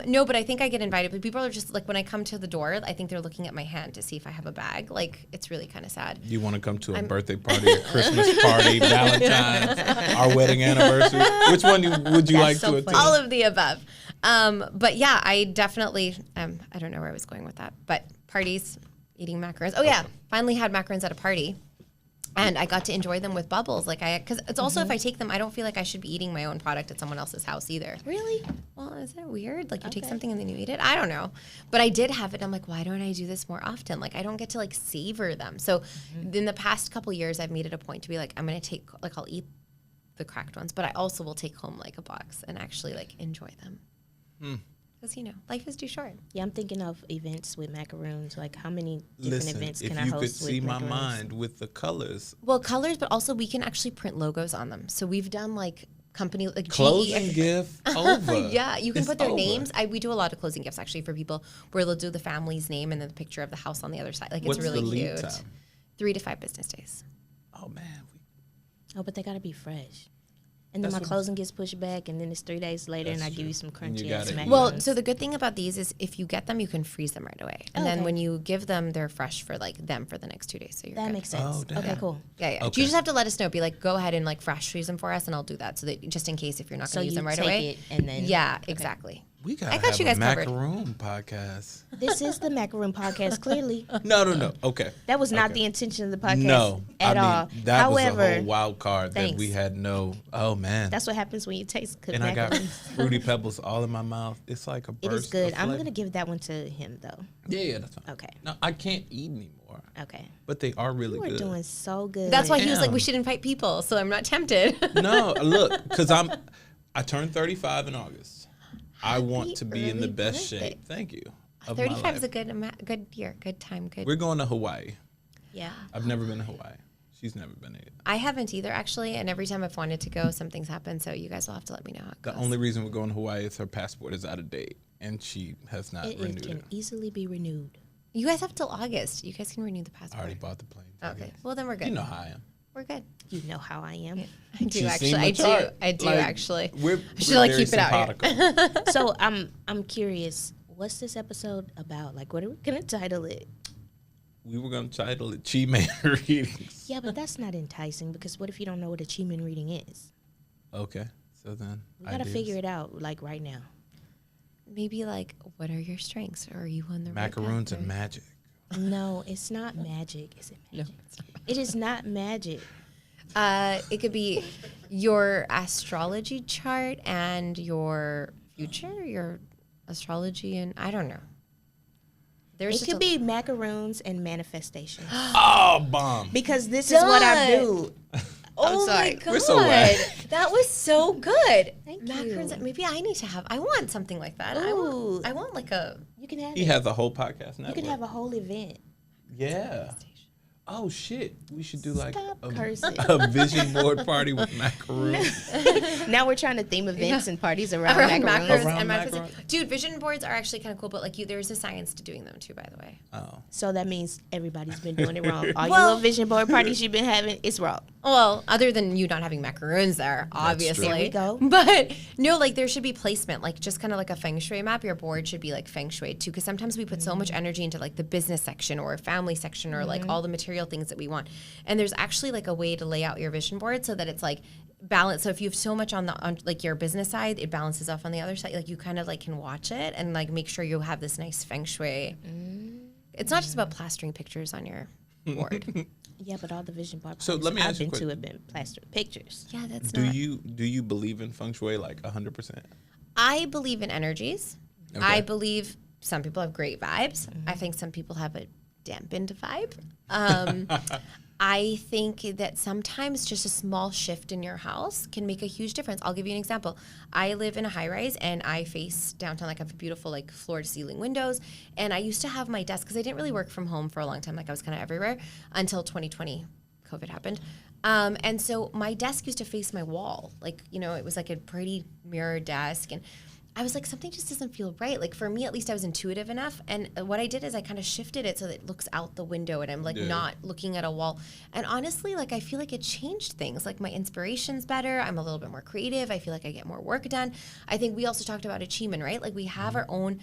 No, but I think I get invited. But people are just like, when I come to the door, I think they're looking at my hand to see if I have a bag. Like it's really kind of sad. You want to come to a birthday party, a Christmas party, Valentine's, our wedding anniversary? Which one would you like so to attend? funny. All of the above. But yeah, I definitely, I don't know where I was going with that, but parties, eating macarons. Oh yeah, finally had macarons at a party, and I got to enjoy them with bubbles. Because it's also if I take them, I don't feel like I should be eating my own product at someone else's house either. Really? Well, is that weird? Like you take Okay. something and then you eat it? I don't know. But I did have it. And I'm like, why don't I do this more often? Like I don't get to like savor them. So in the past couple years, I've made it a point to be like, I'm going to take, like I'll eat the cracked ones, but I also will take home like a box and actually like enjoy them. Because, life is too short. Yeah, I'm thinking of events with macaroons. Like, how many different Listen, events if can I you host could see with my macaroons? mind with the colors, Well, colors, but also we can actually print logos on them. So we've done like company, like closing GE. gift over. Yeah, you can It's put their over. names. We do a lot of closing gifts actually for people where they'll do the family's name and then the picture of the house on the other side. Like What's it's really the lead cute. time? 3 to 5 business days. Oh man, Oh, but they gotta be fresh. And then That's my what- closing gets pushed back, and then it's 3 days later, and That's I give true. you some And you crunchy got ass it. macarons. Well, so the good thing about these is if you get them, you can freeze them right away. And then Okay. when you give them, they're fresh for like them for the next 2 days. So you're that good. makes sense. Oh, damn. Okay, cool. Yeah. Okay. You just have to let us know. Be like, go ahead and like fresh freeze them for us, and I'll do that. So that just in case if you're not So going to use you them right take away. it and then Yeah, exactly. we got I got you guys a covered. macaroon podcast. This is the Macaroon podcast. Clearly, No. Okay. that was not Okay. the intention of the podcast No, at I mean, all. that However, was a whole wild card that we thanks. had no. Oh man, that's what happens when you taste good and I got macaroons. fruity pebbles all in my mouth. It's like a burst. It is good. of I'm flavor. gonna give that one to him though. Yeah, that's fine. Okay. No, I can't eat anymore, Okay. but they are really You are good. doing so good. That's why he was like, Damn. we should invite people. So I'm not tempted. No, look, because I turned 35 in August. I want Happy to be in the early best birthday. shape. Thank you. Of my 35 is a life. good year, good time, good. We're going to Hawaii. Yeah. I've never been to Hawaii. She's never been there. I haven't either, actually. And every time I've wanted to go, something's happened. So you guys will have to let me know how it The goes. only reason we're going to Hawaii is her passport is out of date, and she has not It renewed can it. easily be renewed. You guys have till August. You guys can renew the I passport. already bought the plane ticket. Okay. Well, then we're good. You know how I am. We're good. You know how I am. I do She's actually. seen the I do. chart. I do Like, actually. We're should, like, very keep it out here. simpatico. So I'm curious. What's this episode about? Like, what are we gonna title it? We were going to title it Chi Man Readings. Yeah, but that's not enticing because what if you don't know what a Chi-Man reading is? Okay. So then We gotta figure it out like right now. Maybe like, what are your strengths? Or are you on the right Macaroons path, and or- magic. No, it's not magic. Is it magic? It is not magic. It could be your astrology chart and your future, your astrology, and I don't know. There's It just could be macaroons and manifestation. Oh, bomb. Because this is what I do. Oh sorry. my god, We're so wet. that was so good. Thank Macarons. you. Maybe I need to have. I want something like that. I Ooh. want like a. You can have He it. has a whole podcast network. You can have a whole event. Yeah. oh shit, we should do like Stop cursing. a vision board party with macaroons. Now we're trying to theme events and parties around Around macaroons. macros Around and macarons. manifestation. Dude, vision boards are actually kind of cool, but like there's a science to doing them too, by the way. Oh. So that means everybody's been doing it wrong. All Well- your little vision board parties you've been having, it's wrong. Well, other than you not having macaroons there, obviously. true. There we go. But no, like there should be placement, like just kind of like a feng shui map. Your board should be like feng shui too, because sometimes we put so much energy into like the business section or family section or like all the material things that we want. And there's actually like a way to lay out your vision board so that it's like balance. So if you have so much on like your business side, it balances off on the other side. Like you kind of like can watch it and like make sure you have this nice feng shui. It's not just about plastering pictures on your board. Yeah, but all the vision board So parties let me I've ask you a been to quick- have been plastered pictures. Yeah, that's Do not. you believe in feng shui like 100%? I believe in energies. Okay. I believe some people have great vibes. I think some people have a dampened vibe. I think that sometimes just a small shift in your house can make a huge difference. I'll give you an example. I live in a high rise and I face downtown. Like I have beautiful like floor to ceiling windows. And I used to have my desk because I didn't really work from home for a long time. Like I was kind of everywhere until 2020, COVID happened. And so my desk used to face my wall. Like, you know, it was like a pretty mirror desk. And I was like, something just doesn't feel right. Like for me, at least I was intuitive enough. And what I did is I kind of shifted it so that it looks out the window and I'm like not looking at a wall. And honestly, like I feel like it changed things. Like my inspiration's better. I'm a little bit more creative. I feel like I get more work done. I think we also talked about achievement, right? Like we have our own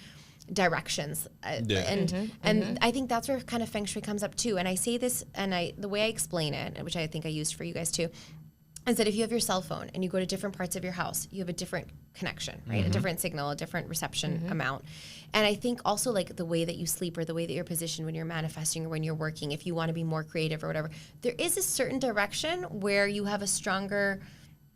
directions. And I think that's where kind of feng shui comes up too. And I say this and the way I explain it, which I think I used for you guys too, is that if you have your cell phone and you go to different parts of your house, you have a different connection, right? A different signal, a different reception amount. And I think also like the way that you sleep or the way that you're positioned when you're manifesting or when you're working, if you want to be more creative or whatever, there is a certain direction where you have a stronger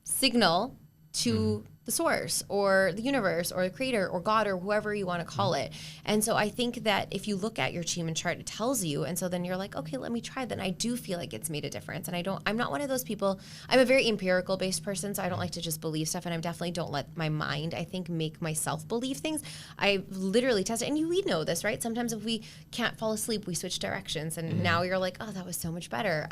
signal to the source or the universe or the creator or God or whoever you want to call it. And so I think that if you look at your Chiman chart, it tells you. And so then you're like, okay, let me try that. And I do feel like it's made a difference. And I'm not one of those people, I'm a very empirical based person. So I don't like to just believe stuff. And I definitely don't let my mind, I think, make myself believe things. I literally test it. And we know this, right? Sometimes if we can't fall asleep, we switch directions. And now you're like, oh, that was so much better.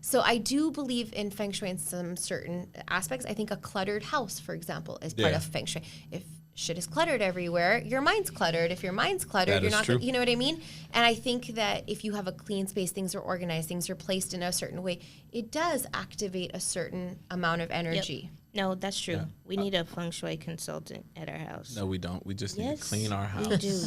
So I do believe in feng shui in some certain aspects. I think a cluttered house, for example, is part of feng shui. If shit is cluttered everywhere, your mind's cluttered. If your mind's cluttered, That you're is not, true. you know what I mean? And I think that if you have a clean space, things are organized, things are placed in a certain way, it does activate a certain amount of energy. No, that's true. Yeah. We need a feng shui consultant at our house. No, we don't. We just need Yes, to clean our house. we do.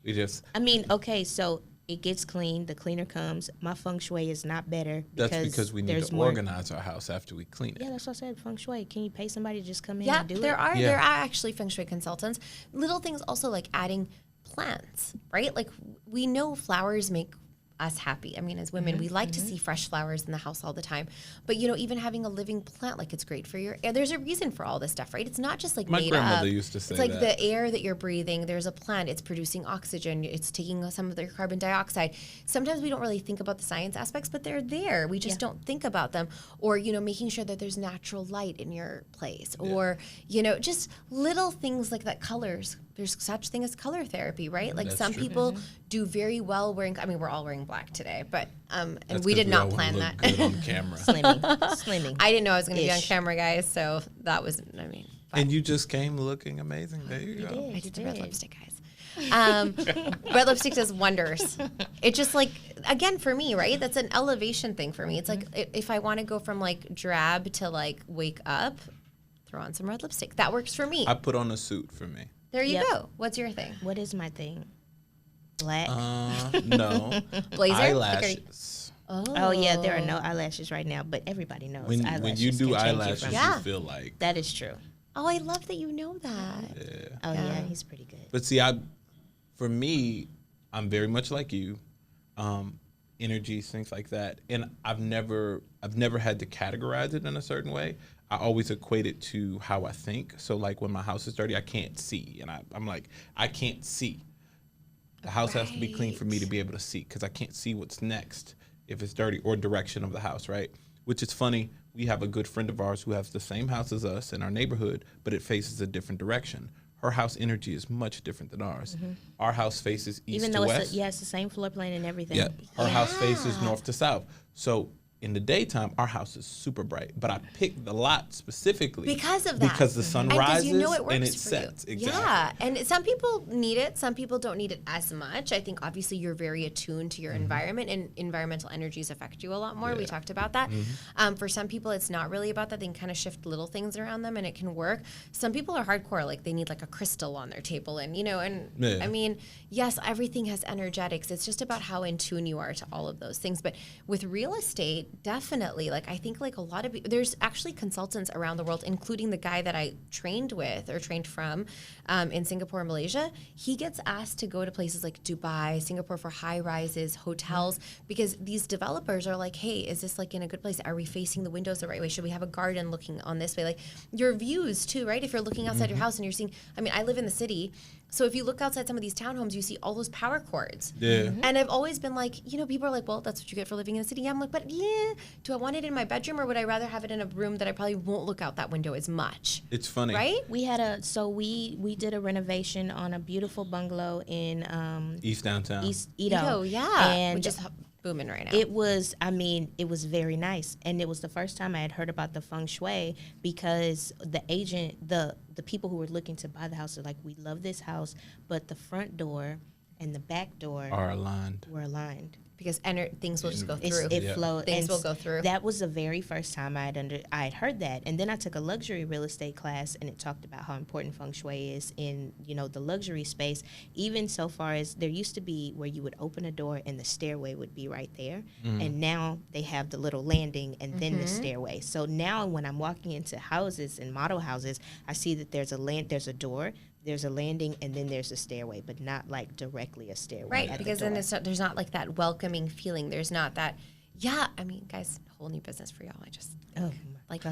We just I mean, okay, so it gets clean, the cleaner comes. My feng shui is not better that's because we need there's to more. organize our house after we clean it. Yeah, that's what I said. Feng shui. Can you pay somebody to just come in Yeah, and do there it? are Yeah. there are actually feng shui consultants. Little things also like adding plants, right? Like we know flowers make us happy. I mean, as women, we like to see fresh flowers in the house all the time. But you know, even having a living plant, like it's great for your air. There's a reason for all this stuff, right? It's not just like My made grandmother up. used to say it's like that. the air that you're breathing. There's a plant. It's producing oxygen. It's taking some of their carbon dioxide. Sometimes we don't really think about the science aspects, but they're there. We just don't think about them. Or you know, making sure that there's natural light in your place. Or you know, just little things like that. Colors. There's such thing as color therapy, right? Like That's some true. people do very well wearing. I mean, we're all wearing black today, but and That's we 'cause did not all wanna plan look that. Good on camera. Slimming. Slimming. I didn't know I was going to be on Ish. camera, guys. So that was. I mean, fine. And you just came looking amazing. There you go. did. I did the red Did. lipstick, guys. Red lipstick does wonders. It just like again for me, right? That's an elevation thing for me. It's like if I want to go from like drab to like wake up, throw on some red lipstick. That works for me. I put on a suit for me. There you Yep. go. What's your thing? What is my thing? Black. No. Blazer? Eyelashes. Oh yeah, there are no eyelashes right now, but everybody knows When eyelashes you do can change you eyelashes, from- Yeah. you feel like That is true. Oh, I love that you know that. Oh yeah, he's pretty good. But see, for me, I'm very much like you. Energies, things like that, and I've never had to categorize it in a certain way. I always equate it to how I think. So like when my house is dirty, I can't see, and I'm like, I can't see. The house has to be clean for me to be able to see, because I can't see what's next if it's dirty, or direction of the house, right? Which is funny. We have a good friend of ours who has the same house as us in our neighborhood, but it faces a different direction. her house energy is much different than ours. Our house faces east Even to though west. it's the same floor plan and everything. Yeah, her house faces north to south. So in the daytime, our house is super bright. But I picked the lot specifically because of that. because the sun and rises you know it works and it for sets. you. Exactly. Yeah, and some people need it. Some people don't need it as much. I think obviously you're very attuned to your environment, and environmental energies affect you a lot more. We talked about that. For some people, it's not really about that. They can kind of shift little things around them, and it can work. Some people are hardcore, like they need like a crystal on their table, and I mean, yes, everything has energetics. It's just about how in tune you are to all of those things. But with real estate, definitely, like I think like a lot of there's actually consultants around the world, including the guy that I trained from in Singapore and Malaysia. He gets asked to go to places like Dubai, Singapore for high rises, hotels, because these developers are like, hey, is this like in a good place? Are we facing the windows the right way? Should we have a garden looking on this way? Like your views too, right? If you're looking outside your house and you're seeing, I mean, I live in the city. So if you look outside some of these townhomes, you see all those power cords. Yeah. And I've always been like, people are like, well, that's what you get for living in the city. Yeah, I'm like, but yeah, do I want it in my bedroom, or would I rather have it in a room that I probably won't look out that window as much? It's funny. Right? We did a renovation on a beautiful bungalow in East downtown. East Edo. Yeah. And which is booming right now. it was very nice. And it was the first time I had heard about the feng shui, because the agent, the people who were looking to buy the house are like, we love this house, but the front door and the back door Are aligned. were aligned. because things will just go It's, through. it flowed. Things and will go through. That was the very first time I had heard that. And then I took a luxury real estate class, and it talked about how important feng shui is in, the luxury space. Even so far as there used to be where you would open a door and the stairway would be right there. And now they have the little landing and then the stairway. So now when I'm walking into houses and model houses, I see that there's a door, there's a landing, and then there's a stairway, but not like directly a stairway. Right, because then there's not like that welcoming feeling. There's not that, I mean, guys, whole new business for y'all. I just, like,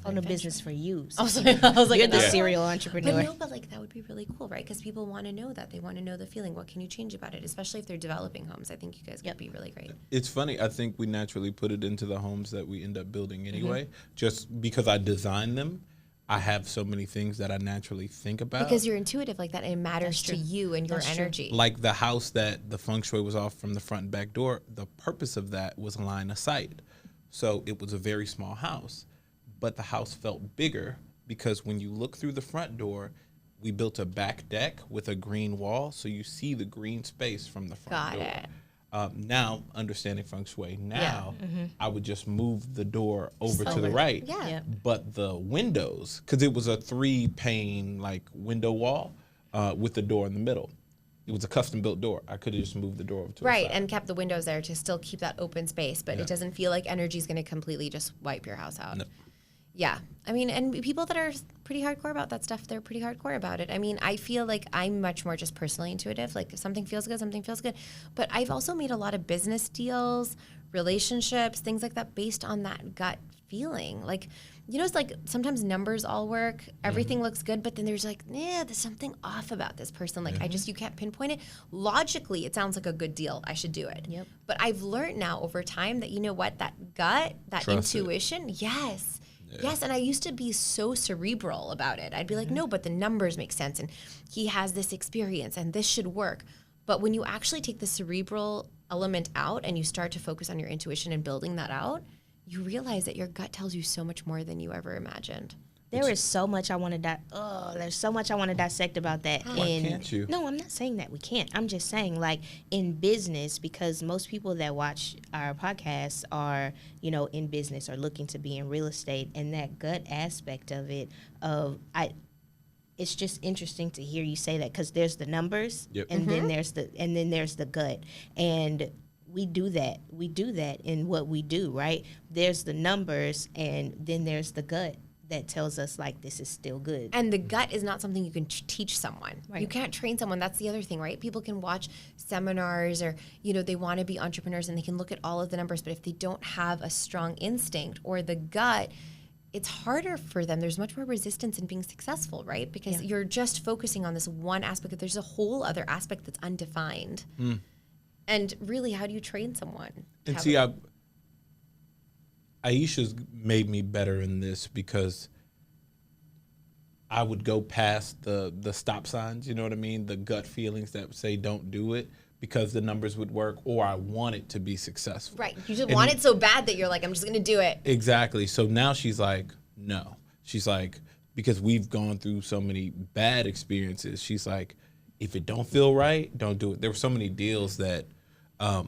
on a business for you. I was like, You're the serial entrepreneur. But no, but like that would be really cool, right? Because people want to know that. They want to know the feeling. What can you change about it? Especially if they're developing homes. I think you guys would be really great. It's funny. I think we naturally put it into the homes that we end up building anyway. Just because I designed them, I have so many things that I naturally think about. Because you're intuitive like that, and it matters to you and your energy. Like the house that the feng shui was off from the front and back door, the purpose of that was line of sight. So it was a very small house, but the house felt bigger because when you look through the front door, we built a back deck with a green wall, so you see the green space from the front door. Got it. Now, understanding feng shui, I would just move the door over to the right. Yeah. Yep. But the windows, because it was a 3-pane like window wall with the door in the middle. It was a custom built door. I could have just moved the door over to the Right, side. and kept the windows there to still keep that open space, but it doesn't feel like energy is going to completely just wipe your house out. No. Yeah, I mean, and people that are pretty hardcore about that stuff, they're pretty hardcore about it. I mean, I feel like I'm much more just personally intuitive. Like, if something feels good, something feels good. But I've also made a lot of business deals, relationships, things like that based on that gut feeling. Like, it's like sometimes numbers all work, everything looks good, but then there's like, there's something off about this person. Like, you can't pinpoint it. Logically, it sounds like a good deal. I should do it. Yep. But I've learned now over time that, that gut, that Trust intuition, yes. Yes, and I used to be so cerebral about it. I'd be like, no, but the numbers make sense, and he has this experience, and this should work. But when you actually take the cerebral element out and you start to focus on your intuition and building that out, you realize that your gut tells you so much more than you ever imagined. There is so much I want to there's so much I want to dissect about that. Why can't you? No, I'm not saying that we can't. I'm just saying, like, in business, because most people that watch our podcasts are, in business or looking to be in real estate, and that gut aspect of it, it's just interesting to hear you say that, because there's the numbers, and then there's the gut, and we do that in what we do, right? There's the numbers, and then there's the gut that tells us, like, this is still good. And the gut is not something you can teach someone. Right. You can't train someone. That's the other thing, right? People can watch seminars or, they want to be entrepreneurs and they can look at all of the numbers, but if they don't have a strong instinct or the gut, it's harder for them. There's much more resistance in being successful, right? Because you're just focusing on this one aspect. There's a whole other aspect that's undefined. And really, how do you train someone? And see, Aisha's made me better in this because I would go past the stop signs, you know what I mean? The gut feelings that say don't do it because the numbers would work, or I want it to be successful. Right. You just want it so bad that you're like, I'm just going to do it. Exactly. So now she's like, no. She's like, because we've gone through so many bad experiences, she's like, if it don't feel right, don't do it. There were so many deals that it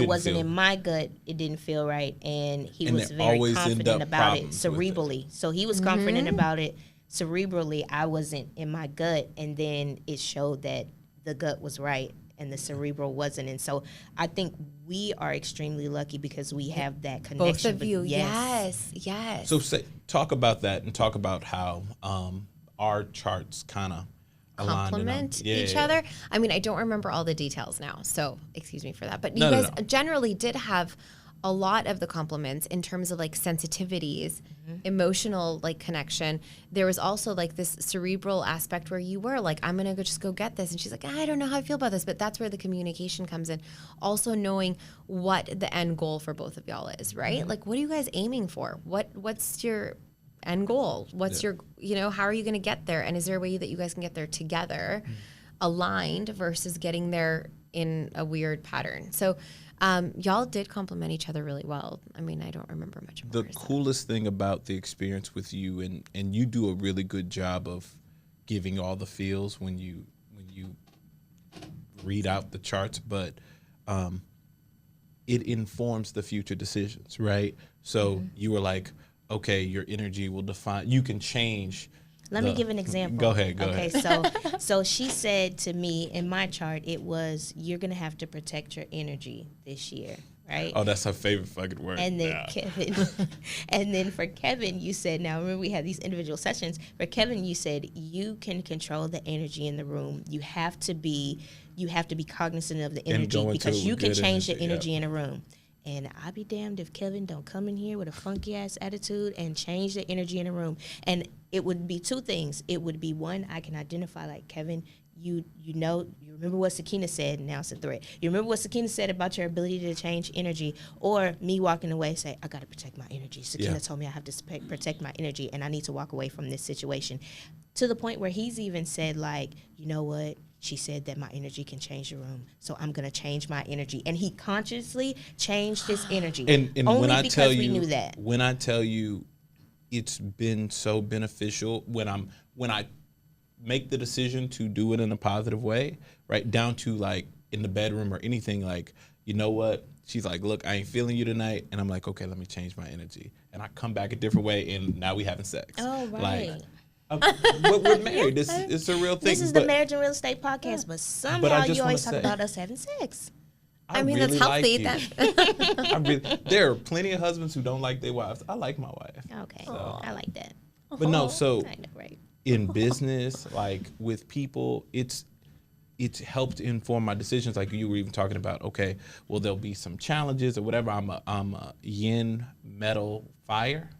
wasn't in my gut, it didn't feel right, and he was very confident about it cerebrally. So he was confident about it cerebrally. I wasn't in my gut, and then it showed that the gut was right and the cerebral wasn't. And so I think we are extremely lucky because we have that connection. Both of you, yes. So talk about that and talk about how our charts kind of complement each other. I mean, I don't remember all the details now, so excuse me for that. But you guys generally did have a lot of the complements in terms of like sensitivities, emotional like connection. There was also like this cerebral aspect where you were like, I'm gonna just go get this, and she's like, I don't know how I feel about this, but that's where the communication comes in. Also knowing what the end goal for both of y'all is, right? Like, what are you guys aiming for? What's your end goal? What's your, how are you going to get there? And is there a way that you guys can get there together, aligned versus getting there in a weird pattern? So y'all did complement each other really well. I mean, I don't remember much more. The coolest thing about the experience with you, and you do a really good job of giving all the feels when you read out the charts, but it informs the future decisions, right? So you were like, okay, your energy will define, you can change. Let me give an example. Go ahead. Okay, so she said to me in my chart, it was, you're going to have to protect your energy this year, right? Oh, that's her favorite fucking word. And then Kevin, and then for Kevin, you said, now remember we had these individual sessions. For Kevin, you said, you can control the energy in the room. You have to be cognizant of the energy because you can change the energy in a room. And I'll be damned if Kevin don't come in here with a funky-ass attitude and change the energy in the room. And it would be two things. It would be, one, I can identify, like, Kevin, you remember what Sukaina said, now it's a threat. You remember what Sukaina said about your ability to change energy, or me walking away say, I got to protect my energy. Sukaina told me I have to protect my energy, and I need to walk away from this situation. To the point where he's even said, like, you know what? She said that my energy can change the room, so I'm going to change my energy. And he consciously changed his energy. And only when I because tell we you, knew that. When I tell you it's been so beneficial, when I make the decision to do it in a positive way, right, down to like in the bedroom or anything, like, you know what? She's like, look, I ain't feeling you tonight. And I'm like, okay, let me change my energy. And I come back a different way, and now we having sex. Oh, right. Like, but we're married. It's a real thing. This is the Marriage and Real Estate Podcast, but somehow you always talk about us having sex. I mean, really, that's healthy. There are plenty of husbands who don't like their wives. I like my wife. Okay, so, I like that. But no, so I know, right? In business, like with people, it's helped inform my decisions. Like you were even talking about, okay, well, there'll be some challenges or whatever. I'm a yin, metal, fire.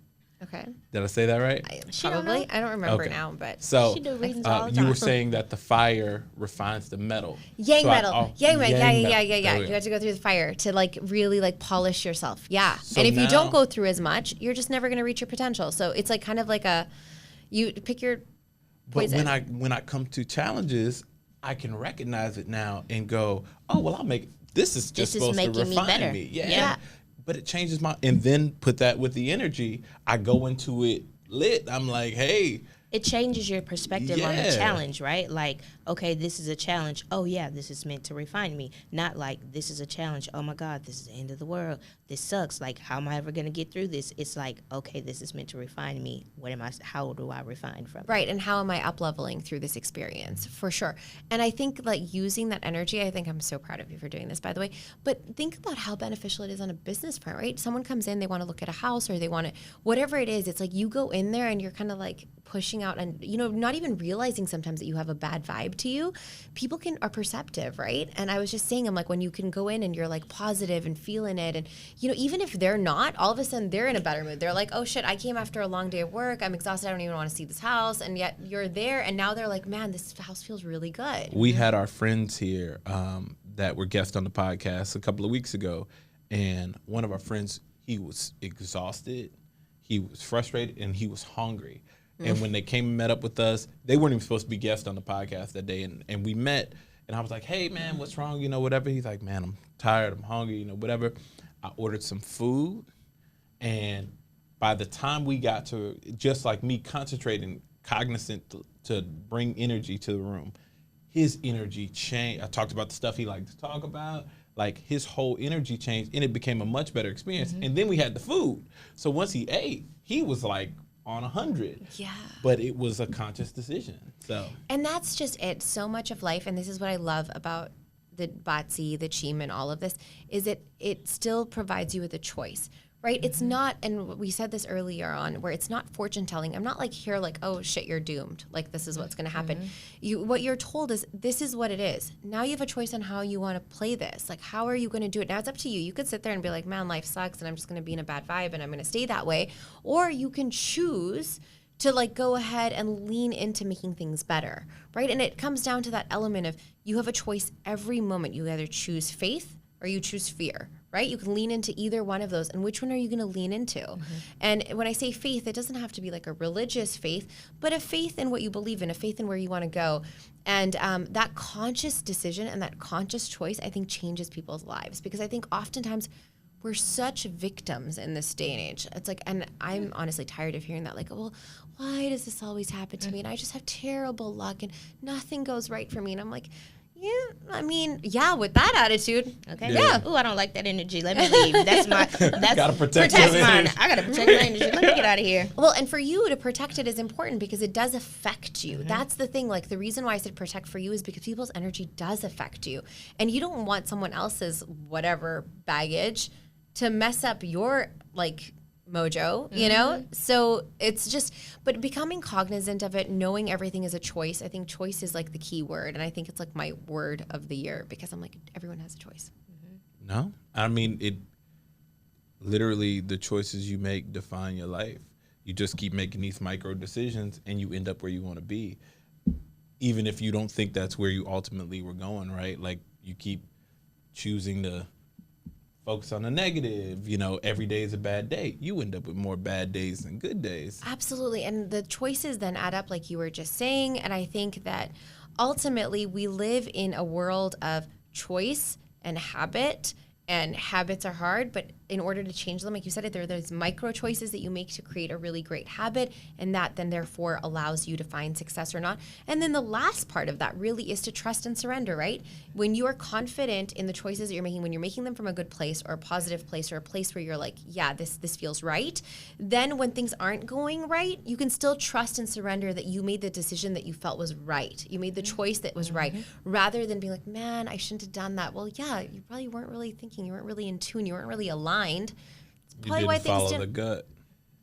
Okay. Did I say that right? Probably. I don't remember now, but so she do readings all the time. You were saying that the fire refines the metal. Yang metal. Yeah. You You have to go through the fire to like really like polish yourself. Yeah. So and if you don't go through as much, you're just never going to reach your potential. So it's like kind of like you pick your poison. But when I come to challenges, I can recognize it now and go, oh well, this is supposed to refine me. Yeah. But it changes and then put that with the energy. I go into it lit. I'm like, hey. It changes your perspective on the challenge, right? Like, okay, this is a challenge. Oh, yeah, this is meant to refine me. Not like, this is a challenge. Oh, my God, this is the end of the world. This sucks. Like, how am I ever going to get through this? It's like, okay, this is meant to refine me. How do I refine from it? Right, and how am I up-leveling through this experience? For sure. And I think, like, using that energy, I think I'm so proud of you for doing this, by the way. But think about how beneficial it is on a business front, right? Someone comes in, they want to look at a house, or they want to, whatever it is, it's like you go in there and you're kind of like pushing out and, not even realizing sometimes that you have a bad vibe to you. People are perceptive, right? And I was just saying, I'm like, when you can go in and you're like positive and feeling it, and even if they're not, all of a sudden they're in a better mood. They're like, oh shit, I came after a long day of work. I'm exhausted. I don't even want to see this house. And yet you're there, and now they're like, man, this house feels really good. We had our friends here that were guests on the podcast a couple of weeks ago, and one of our friends, he was exhausted. he was frustrated, and he was hungry. And when they came and met up with us, they weren't even supposed to be guests on the podcast that day. And we met, and I was like, hey, man, what's wrong? You know, whatever. He's like, man, I'm tired. I'm hungry, you know, whatever. I ordered some food. And by the time we got to, just like me concentrating, cognizant to bring energy to the room, his energy changed. I talked about the stuff he liked to talk about. Like, his whole energy changed, and it became a much better experience. And then we had the food. So once he ate, he was like, on 100. Yeah. But it was a conscious decision. So. And that's just it. So much of life, and this is what I love about the Batsi, the Chim, and all of this, is it still provides you with a choice, right? It's not, and we said this earlier on, where it's not fortune telling. I'm not like here like, oh shit, you're doomed. Like, this is what's going to happen. What you're told is this is what it is. Now you have a choice on how you want to play this. Like, how are you going to do it? Now it's up to you. You could sit there and be like, man, life sucks and I'm just going to be in a bad vibe and I'm going to stay that way. Or you can choose to like go ahead and lean into making things better, right? And it comes down to that element of you have a choice every moment. You either choose faith or you choose fear, right? You can lean into either one of those. And which one are you going to lean into? And when I say faith, it doesn't have to be like a religious faith, but a faith in what you believe in, a faith in where you want to go. And that conscious decision and that conscious choice, I think, changes people's lives. Because I think oftentimes we're such victims in this day and age. It's like, and I'm honestly tired of hearing that, like, well, why does this always happen to me? And I just have terrible luck and nothing goes right for me. And I'm like, yeah, I mean, yeah, with that attitude. Okay. Yeah. Ooh, I don't like that energy. Let me leave. That's Gotta protect your mine. energy. I gotta protect my energy. Let me get out of here. Well, and for you to protect it is important because it does affect you. That's the thing. Like, the reason why I said protect for you is because people's energy does affect you. And you don't want someone else's whatever baggage to mess up your, like, mojo, you know? So it's just, but becoming cognizant of it, knowing everything is a choice. I think choice is like the key word. And I think it's like my word of the year because I'm like, everyone has a choice. No, I mean, it literally, the choices you make define your life. You just keep making these micro decisions and you end up where you want to be. Even if you don't think that's where you ultimately were going, right? Like, you keep choosing to focus on the negative, you know, every day is a bad day. You end up with more bad days than good days. Absolutely. And the choices then add up, like you were just saying. And I think that ultimately we live in a world of choice and habit, and habits are hard, but in order to change them, like you said, there are those micro choices that you make to create a really great habit, and that then therefore allows you to find success or not. And then the last part of that really is to trust and surrender, right? When you are confident in the choices that you're making, when you're making them from a good place or a positive place or a place where you're like, yeah, this feels right, then when things aren't going right, you can still trust and surrender that you made the decision that you felt was right. You made the choice that was right, rather than being like, man, I shouldn't have done that. Well, yeah, you probably weren't really thinking, you weren't really in tune, you weren't really aligned. It's probably why things follow didn't the gut.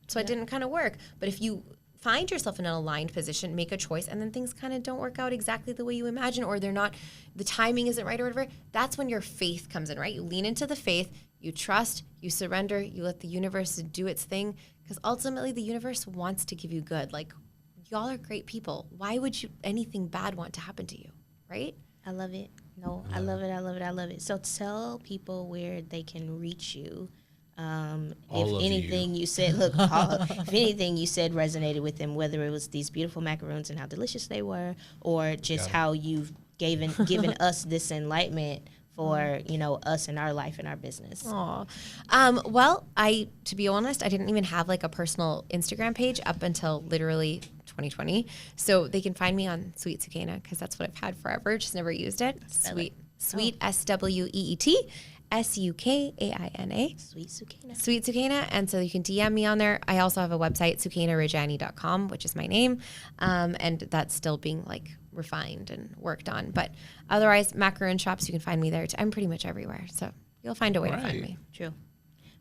So it didn't kind of work. But if you find yourself in an aligned position, make a choice, and then things kind of don't work out exactly the way you imagine, or they're not, the timing isn't right or whatever, that's when your faith comes in, right? You lean into the faith, you trust, you surrender, you let the universe do its thing, because ultimately the universe wants to give you good. Like, y'all are great people. Why would you anything bad want to happen to you, right? I love it. No, I love it. I love it. I love it. So tell people where they can reach you. If anything you said, look, if anything you said resonated with them, whether it was these beautiful macaroons and how delicious they were, or just how you've given us this enlightenment for, you know, us and our life and our business. Well, to be honest, I didn't even have like a personal Instagram page up until literally 2020. So they can find me on Sweet Sukaina because that's what I've had forever. Just never used it. Sweet SWEET SUKAINA. Sweet Sukaina. Sweet Sukaina. And so you can DM me on there. I also have a website, sukainarajani.com, which is my name. And that's still being like refined and worked on. But otherwise, macaroon shops, you can find me there. I'm pretty much everywhere. So you'll find a way to find me. True.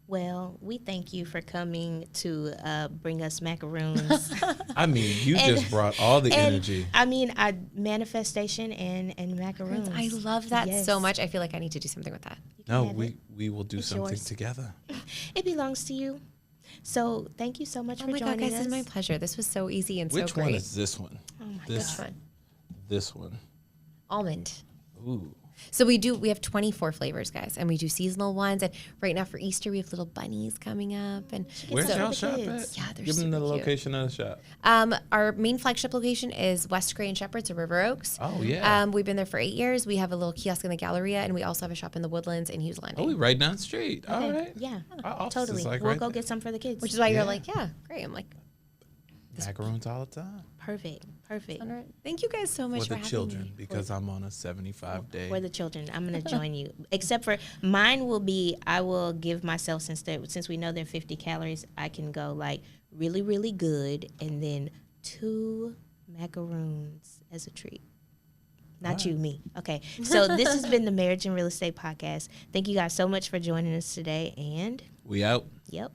Well, we thank you for coming to bring us macaroons. I mean, you just brought all the energy. I mean, manifestation and macaroons. I love that so much. I feel like I need to do something with that. No, we will do something yours. together. It belongs to you. So thank you so much for joining us. Oh my God, guys, this is my pleasure. This was so easy and so great. Which one is this one? Oh my this God. one. This one. Almond. Ooh. So we have 24 flavors, guys, and we do seasonal ones. And right now for Easter, we have little bunnies coming up. And Where's some y'all for the shop kids. at? Yeah, they're Give them the super cute. location of the shop. Our main flagship location is West Gray and Shepherd, so River Oaks. Oh, yeah. We've been there for 8 years. We have a little kiosk in the Galleria, and we also have a shop in the Woodlands in Hughes Landing. Oh, we right down the street. All Okay, right. Yeah, Our office totally. is like We'll right go there. get some for the kids. Which is why Yeah. you're like, yeah, great. I'm like, Macaroons all the time. perfect. thank you guys so much For for the having children, me. because I'm on a 75-day. For the children, I'm gonna join you. Except for mine will be, I will give myself since we know they're 50 calories, I can go like really really good, and then 2 macaroons as a treat. Not you, me. Okay. So this has been the Marriage and Real Estate Podcast. Thank you guys so much for joining us today. And We out. yep.